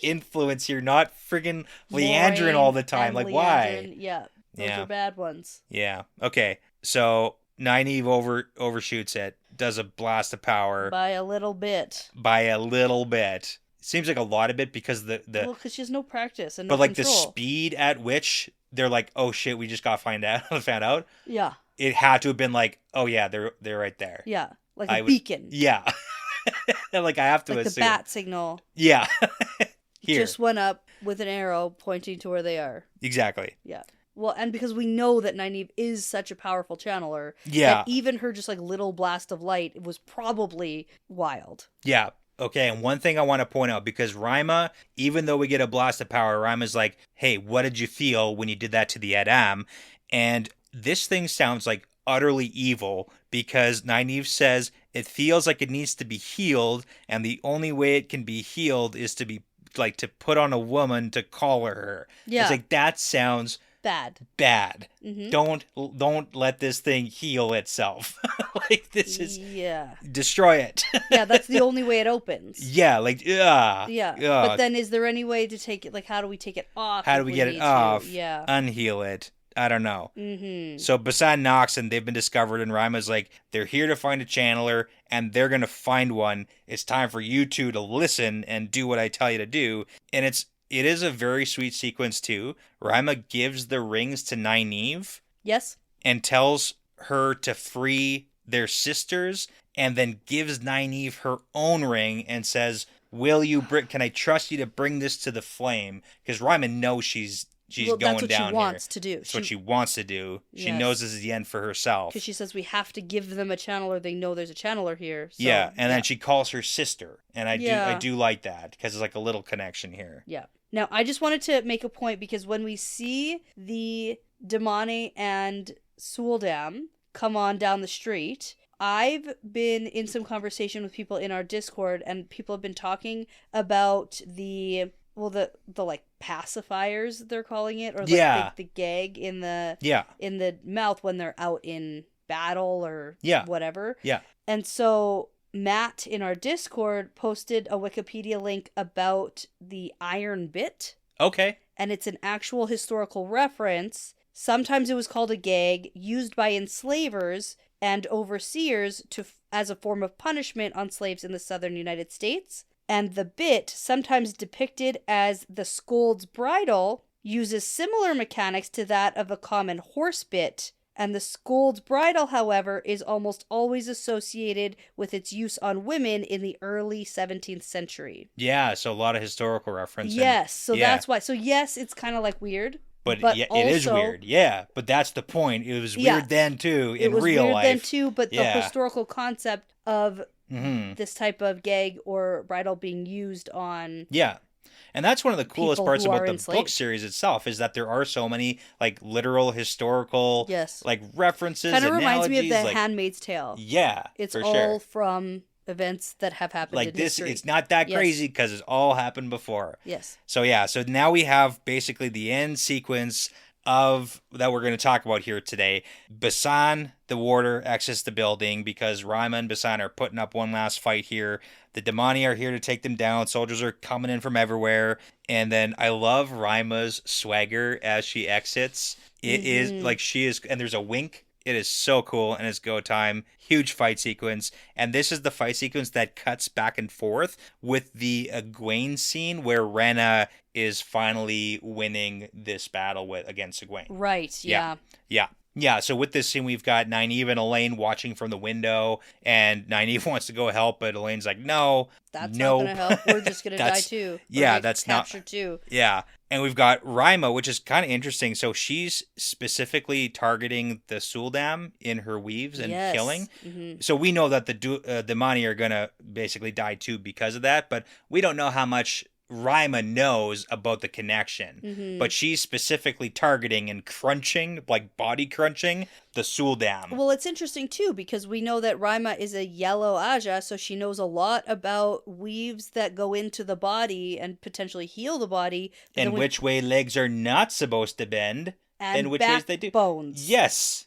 influence here. Not friggin' Leandrin all the time. Like, why? Yeah. Those are bad ones. Yeah. Okay. So Nynaeve overshoots it, does a blast of power. By a little bit. It seems like a lot of it because because she has no practice and but no like control. the speed at which they're like, oh shit, we just got found out. Yeah. it had to have been like, oh yeah, they're right there. Yeah, like a beacon. Yeah. Like I have to like assume. the bat signal. Yeah. Here. Just went up with an arrow pointing to where they are. Exactly. Yeah. Well, and because we know that Nynaeve is such a powerful channeler, yeah, that even her just like little blast of light was probably wild. Yeah. Okay, and one thing I want to point out, because Rima, even though we get a blast of power, Rima's like, hey, what did you feel when you did that to the Adam? And this thing sounds like utterly evil, because Nynaeve says it feels like it needs to be healed, and the only way it can be healed is to be like to put on a woman to collar her. Yeah. It's like that sounds bad. Mm-hmm. Don't let this thing heal itself. Like this is destroy it. Yeah, that's the only way it opens. Yeah, like yeah. But then is there any way to take it, like how do we take it off? How do we get it off? Yeah. Unheal it. I don't know. Mm-hmm. So Basan knocks and they've been discovered, and Rima's like, they're here to find a channeler and they're going to find one. It's time for you two to listen and do what I tell you to do. And it is a very sweet sequence too. Rima gives the rings to Nynaeve. Yes. And tells her to free their sisters, and then gives Nynaeve her own ring and says, can I trust you to bring this to the flame? Because Rima knows she's going down here. That's what she wants to do. That's what she wants to do. She knows this is the end for herself. Because she says we have to give them a channeler. They know there's a channeler here. So, yeah, and then she calls her sister. And I do like that, because it's like a little connection here. Yeah. Now, I just wanted to make a point, because when we see the Damani and Suldam come on down the street, I've been in some conversation with people in our Discord, and people have been talking about the like pacifiers, they're calling it, or like the gag in the mouth when they're out in battle or whatever. Yeah. And so Matt in our Discord posted a Wikipedia link about the iron bit. Okay. And it's an actual historical reference. Sometimes it was called a gag, used by enslavers and overseers as a form of punishment on slaves in the southern United States. And the bit, sometimes depicted as the scold's bridle, uses similar mechanics to that of a common horse bit. And the scold's bridle, however, is almost always associated with its use on women in the early 17th century. Yeah, so a lot of historical reference. Yes, so that's why. So yes, it's kind of like weird. But yeah, it is weird. Yeah, but that's the point. It was weird then too, in real life. It was weird then too, but the historical concept of this type of gag or bridle being used on... Yeah. And that's one of the coolest parts about the book series itself, is that there are so many like literal historical like references. Kind of reminds me of The Handmaid's Tale. Yeah, it's all from events that have happened like in this history. It's not that crazy because it's all happened before. Yes. So so now we have basically the end sequence of that we're going to talk about here today. Basan, the warder, exits the building because Rima and Basan are putting up one last fight here. The Damani are here to take them down. Soldiers are coming in from everywhere. And then I love Rima's swagger as she exits. It is like she is, and there's a wink. It is so cool, and it's go time. Huge fight sequence. And this is the fight sequence that cuts back and forth with the Egwene scene where Rena is finally winning this battle against Egwene. Right, yeah. Yeah, so with this scene, we've got Nynaeve and Elaine watching from the window, and Nynaeve wants to go help, but Elaine's like, no, that's not going to help. We're just going to die too. Yeah, that's not... captured too. Yeah, and we've got Rima, which is kind of interesting. So she's specifically targeting the Suldam in her weaves and killing. Mm-hmm. So we know that the Damani are going to basically die too because of that, but we don't know how much Rima knows about the connection, but she's specifically targeting and crunching, like body crunching, the Suldam. Well, it's interesting too, because we know that Rima is a yellow Aja, so she knows a lot about weaves that go into the body and potentially heal the body. And which way legs are not supposed to bend, and which ways they do. Bones. Yes.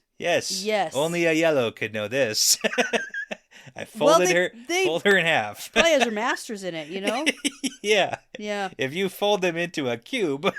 Only a yellow could know this. I folded her in half. Probably has her masters in it, you know? Yeah. Yeah. If you fold them into a cube,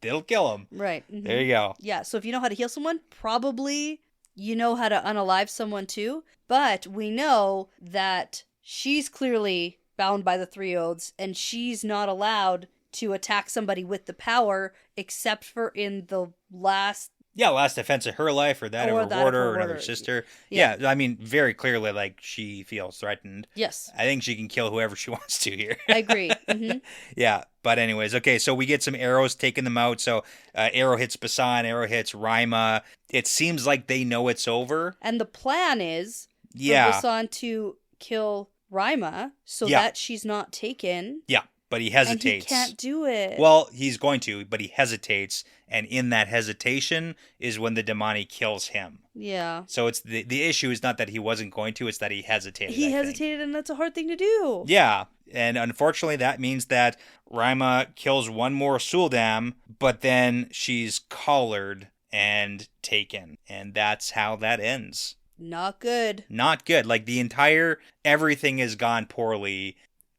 it'll kill them. Right. Mm-hmm. There you go. Yeah, so if you know how to heal someone, probably you know how to unalive someone too. But we know that she's clearly bound by the Three Oaths, and she's not allowed to attack somebody with the power, except for in the last Yeah, last defense of her life, or that of her warder, or another sister. Yeah, I mean, very clearly, like, she feels threatened. Yes. I think she can kill whoever she wants to here. I agree. Mm-hmm. Yeah, but anyways, okay, so we get some arrows taking them out. So arrow hits Basan, arrow hits Rima. It seems like they know it's over. And the plan is for Basan to kill Rima so that she's not taken. Yeah, but he hesitates. And he can't do it. Well, he's going to, but he hesitates. And in that hesitation is when the Damani kills him. Yeah. So it's the issue is not that he wasn't going to, it's that he hesitated. He hesitated, and that's a hard thing to do. Yeah. And unfortunately, that means that Rima kills one more Suldam, but then she's collared and taken. And that's how that ends. Not good. Not good. Like, everything has gone poorly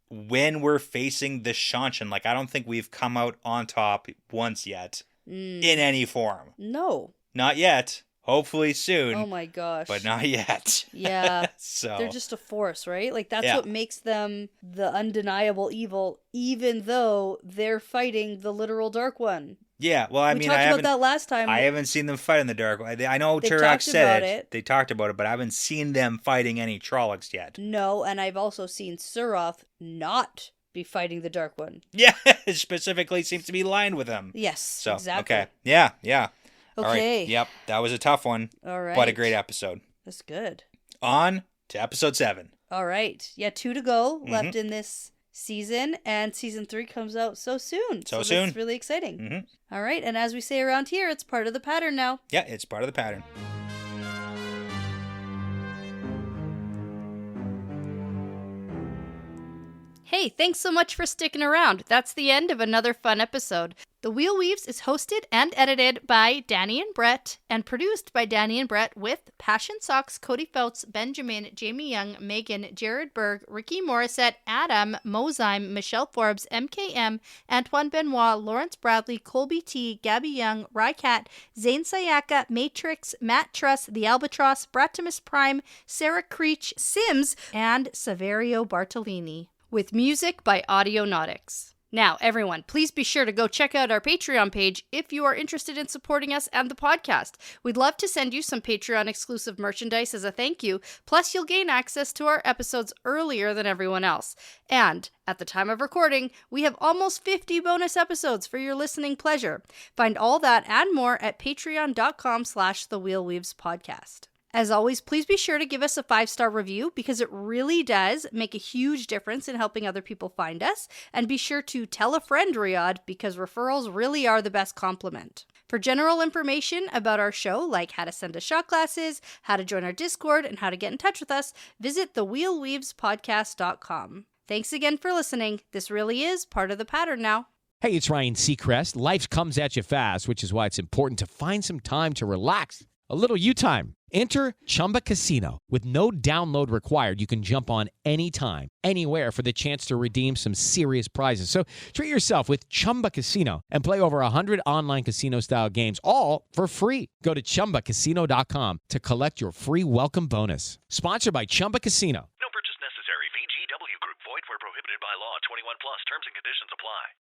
when we're facing the Shanshan. Like, I don't think we've come out on top once yet. In any form. No. Not yet. Hopefully soon. Oh my gosh. But not yet. Yeah. So they're just a force, right? Like, that's what makes them the undeniable evil, even though they're fighting the literal Dark One. Yeah, well, I we mean, talked about that last time. I haven't seen them fight in the Dark One. I know Turok said it. They talked about it, but I haven't seen them fighting any Trollocs yet. No, and I've also seen Suroth not be fighting the Dark One. Yeah, it specifically seems to be lined with him. Yes, so, exactly. Okay, yeah. Okay. All right. Yep, that was a tough one. All right. But a great episode. That's good. On to episode 7. All right. Yeah, 2 to go left in this season, and season 3 comes out so soon. So soon. That's really exciting. Mm-hmm. All right, and as we say around here, it's part of the pattern now. Yeah, it's part of the pattern. Hey, thanks so much for sticking around. That's the end of another fun episode. The Wheel Weaves is hosted and edited by Dani and Brett and produced by Dani and Brett with Passion Socks, Cody Feltz, Benjamin, Jamie Young, Megan, Jared Berg, Ricky Morissette, Adam, Mozyme, Michelle Forbes, MKM, Antoine Benoit, Lawrence Bradley, Colby T, Gabby Young, Rycat, Zane Sayaka, Matrix, Matt Truss, The Albatross, Bratimus Prime, Sarah Creech, Sims, and Saverio Bartolini. With music by Audionautics. Now, everyone, please be sure to go check out our Patreon page if you are interested in supporting us and the podcast. We'd love to send you some Patreon-exclusive merchandise as a thank you, plus you'll gain access to our episodes earlier than everyone else. And, at the time of recording, we have almost 50 bonus episodes for your listening pleasure. Find all that and more at patreon.com/thewheelweavespodcast. As always, please be sure to give us a 5-star review because it really does make a huge difference in helping other people find us. And be sure to tell a friend, Riyadh, because referrals really are the best compliment. For general information about our show, like how to send us shot glasses, how to join our Discord, and how to get in touch with us, visit thewheelweavespodcast.com. Thanks again for listening. This really is part of the pattern now. Hey, it's Ryan Seacrest. Life comes at you fast, which is why it's important to find some time to relax. A little you time. Enter Chumba Casino. With no download required, you can jump on anytime, anywhere for the chance to redeem some serious prizes. So treat yourself with Chumba Casino and play over 100 online casino-style games, all for free. Go to ChumbaCasino.com to collect your free welcome bonus. Sponsored by Chumba Casino. No purchase necessary. VGW Group. Void where prohibited by law. 21 plus. Terms and conditions apply.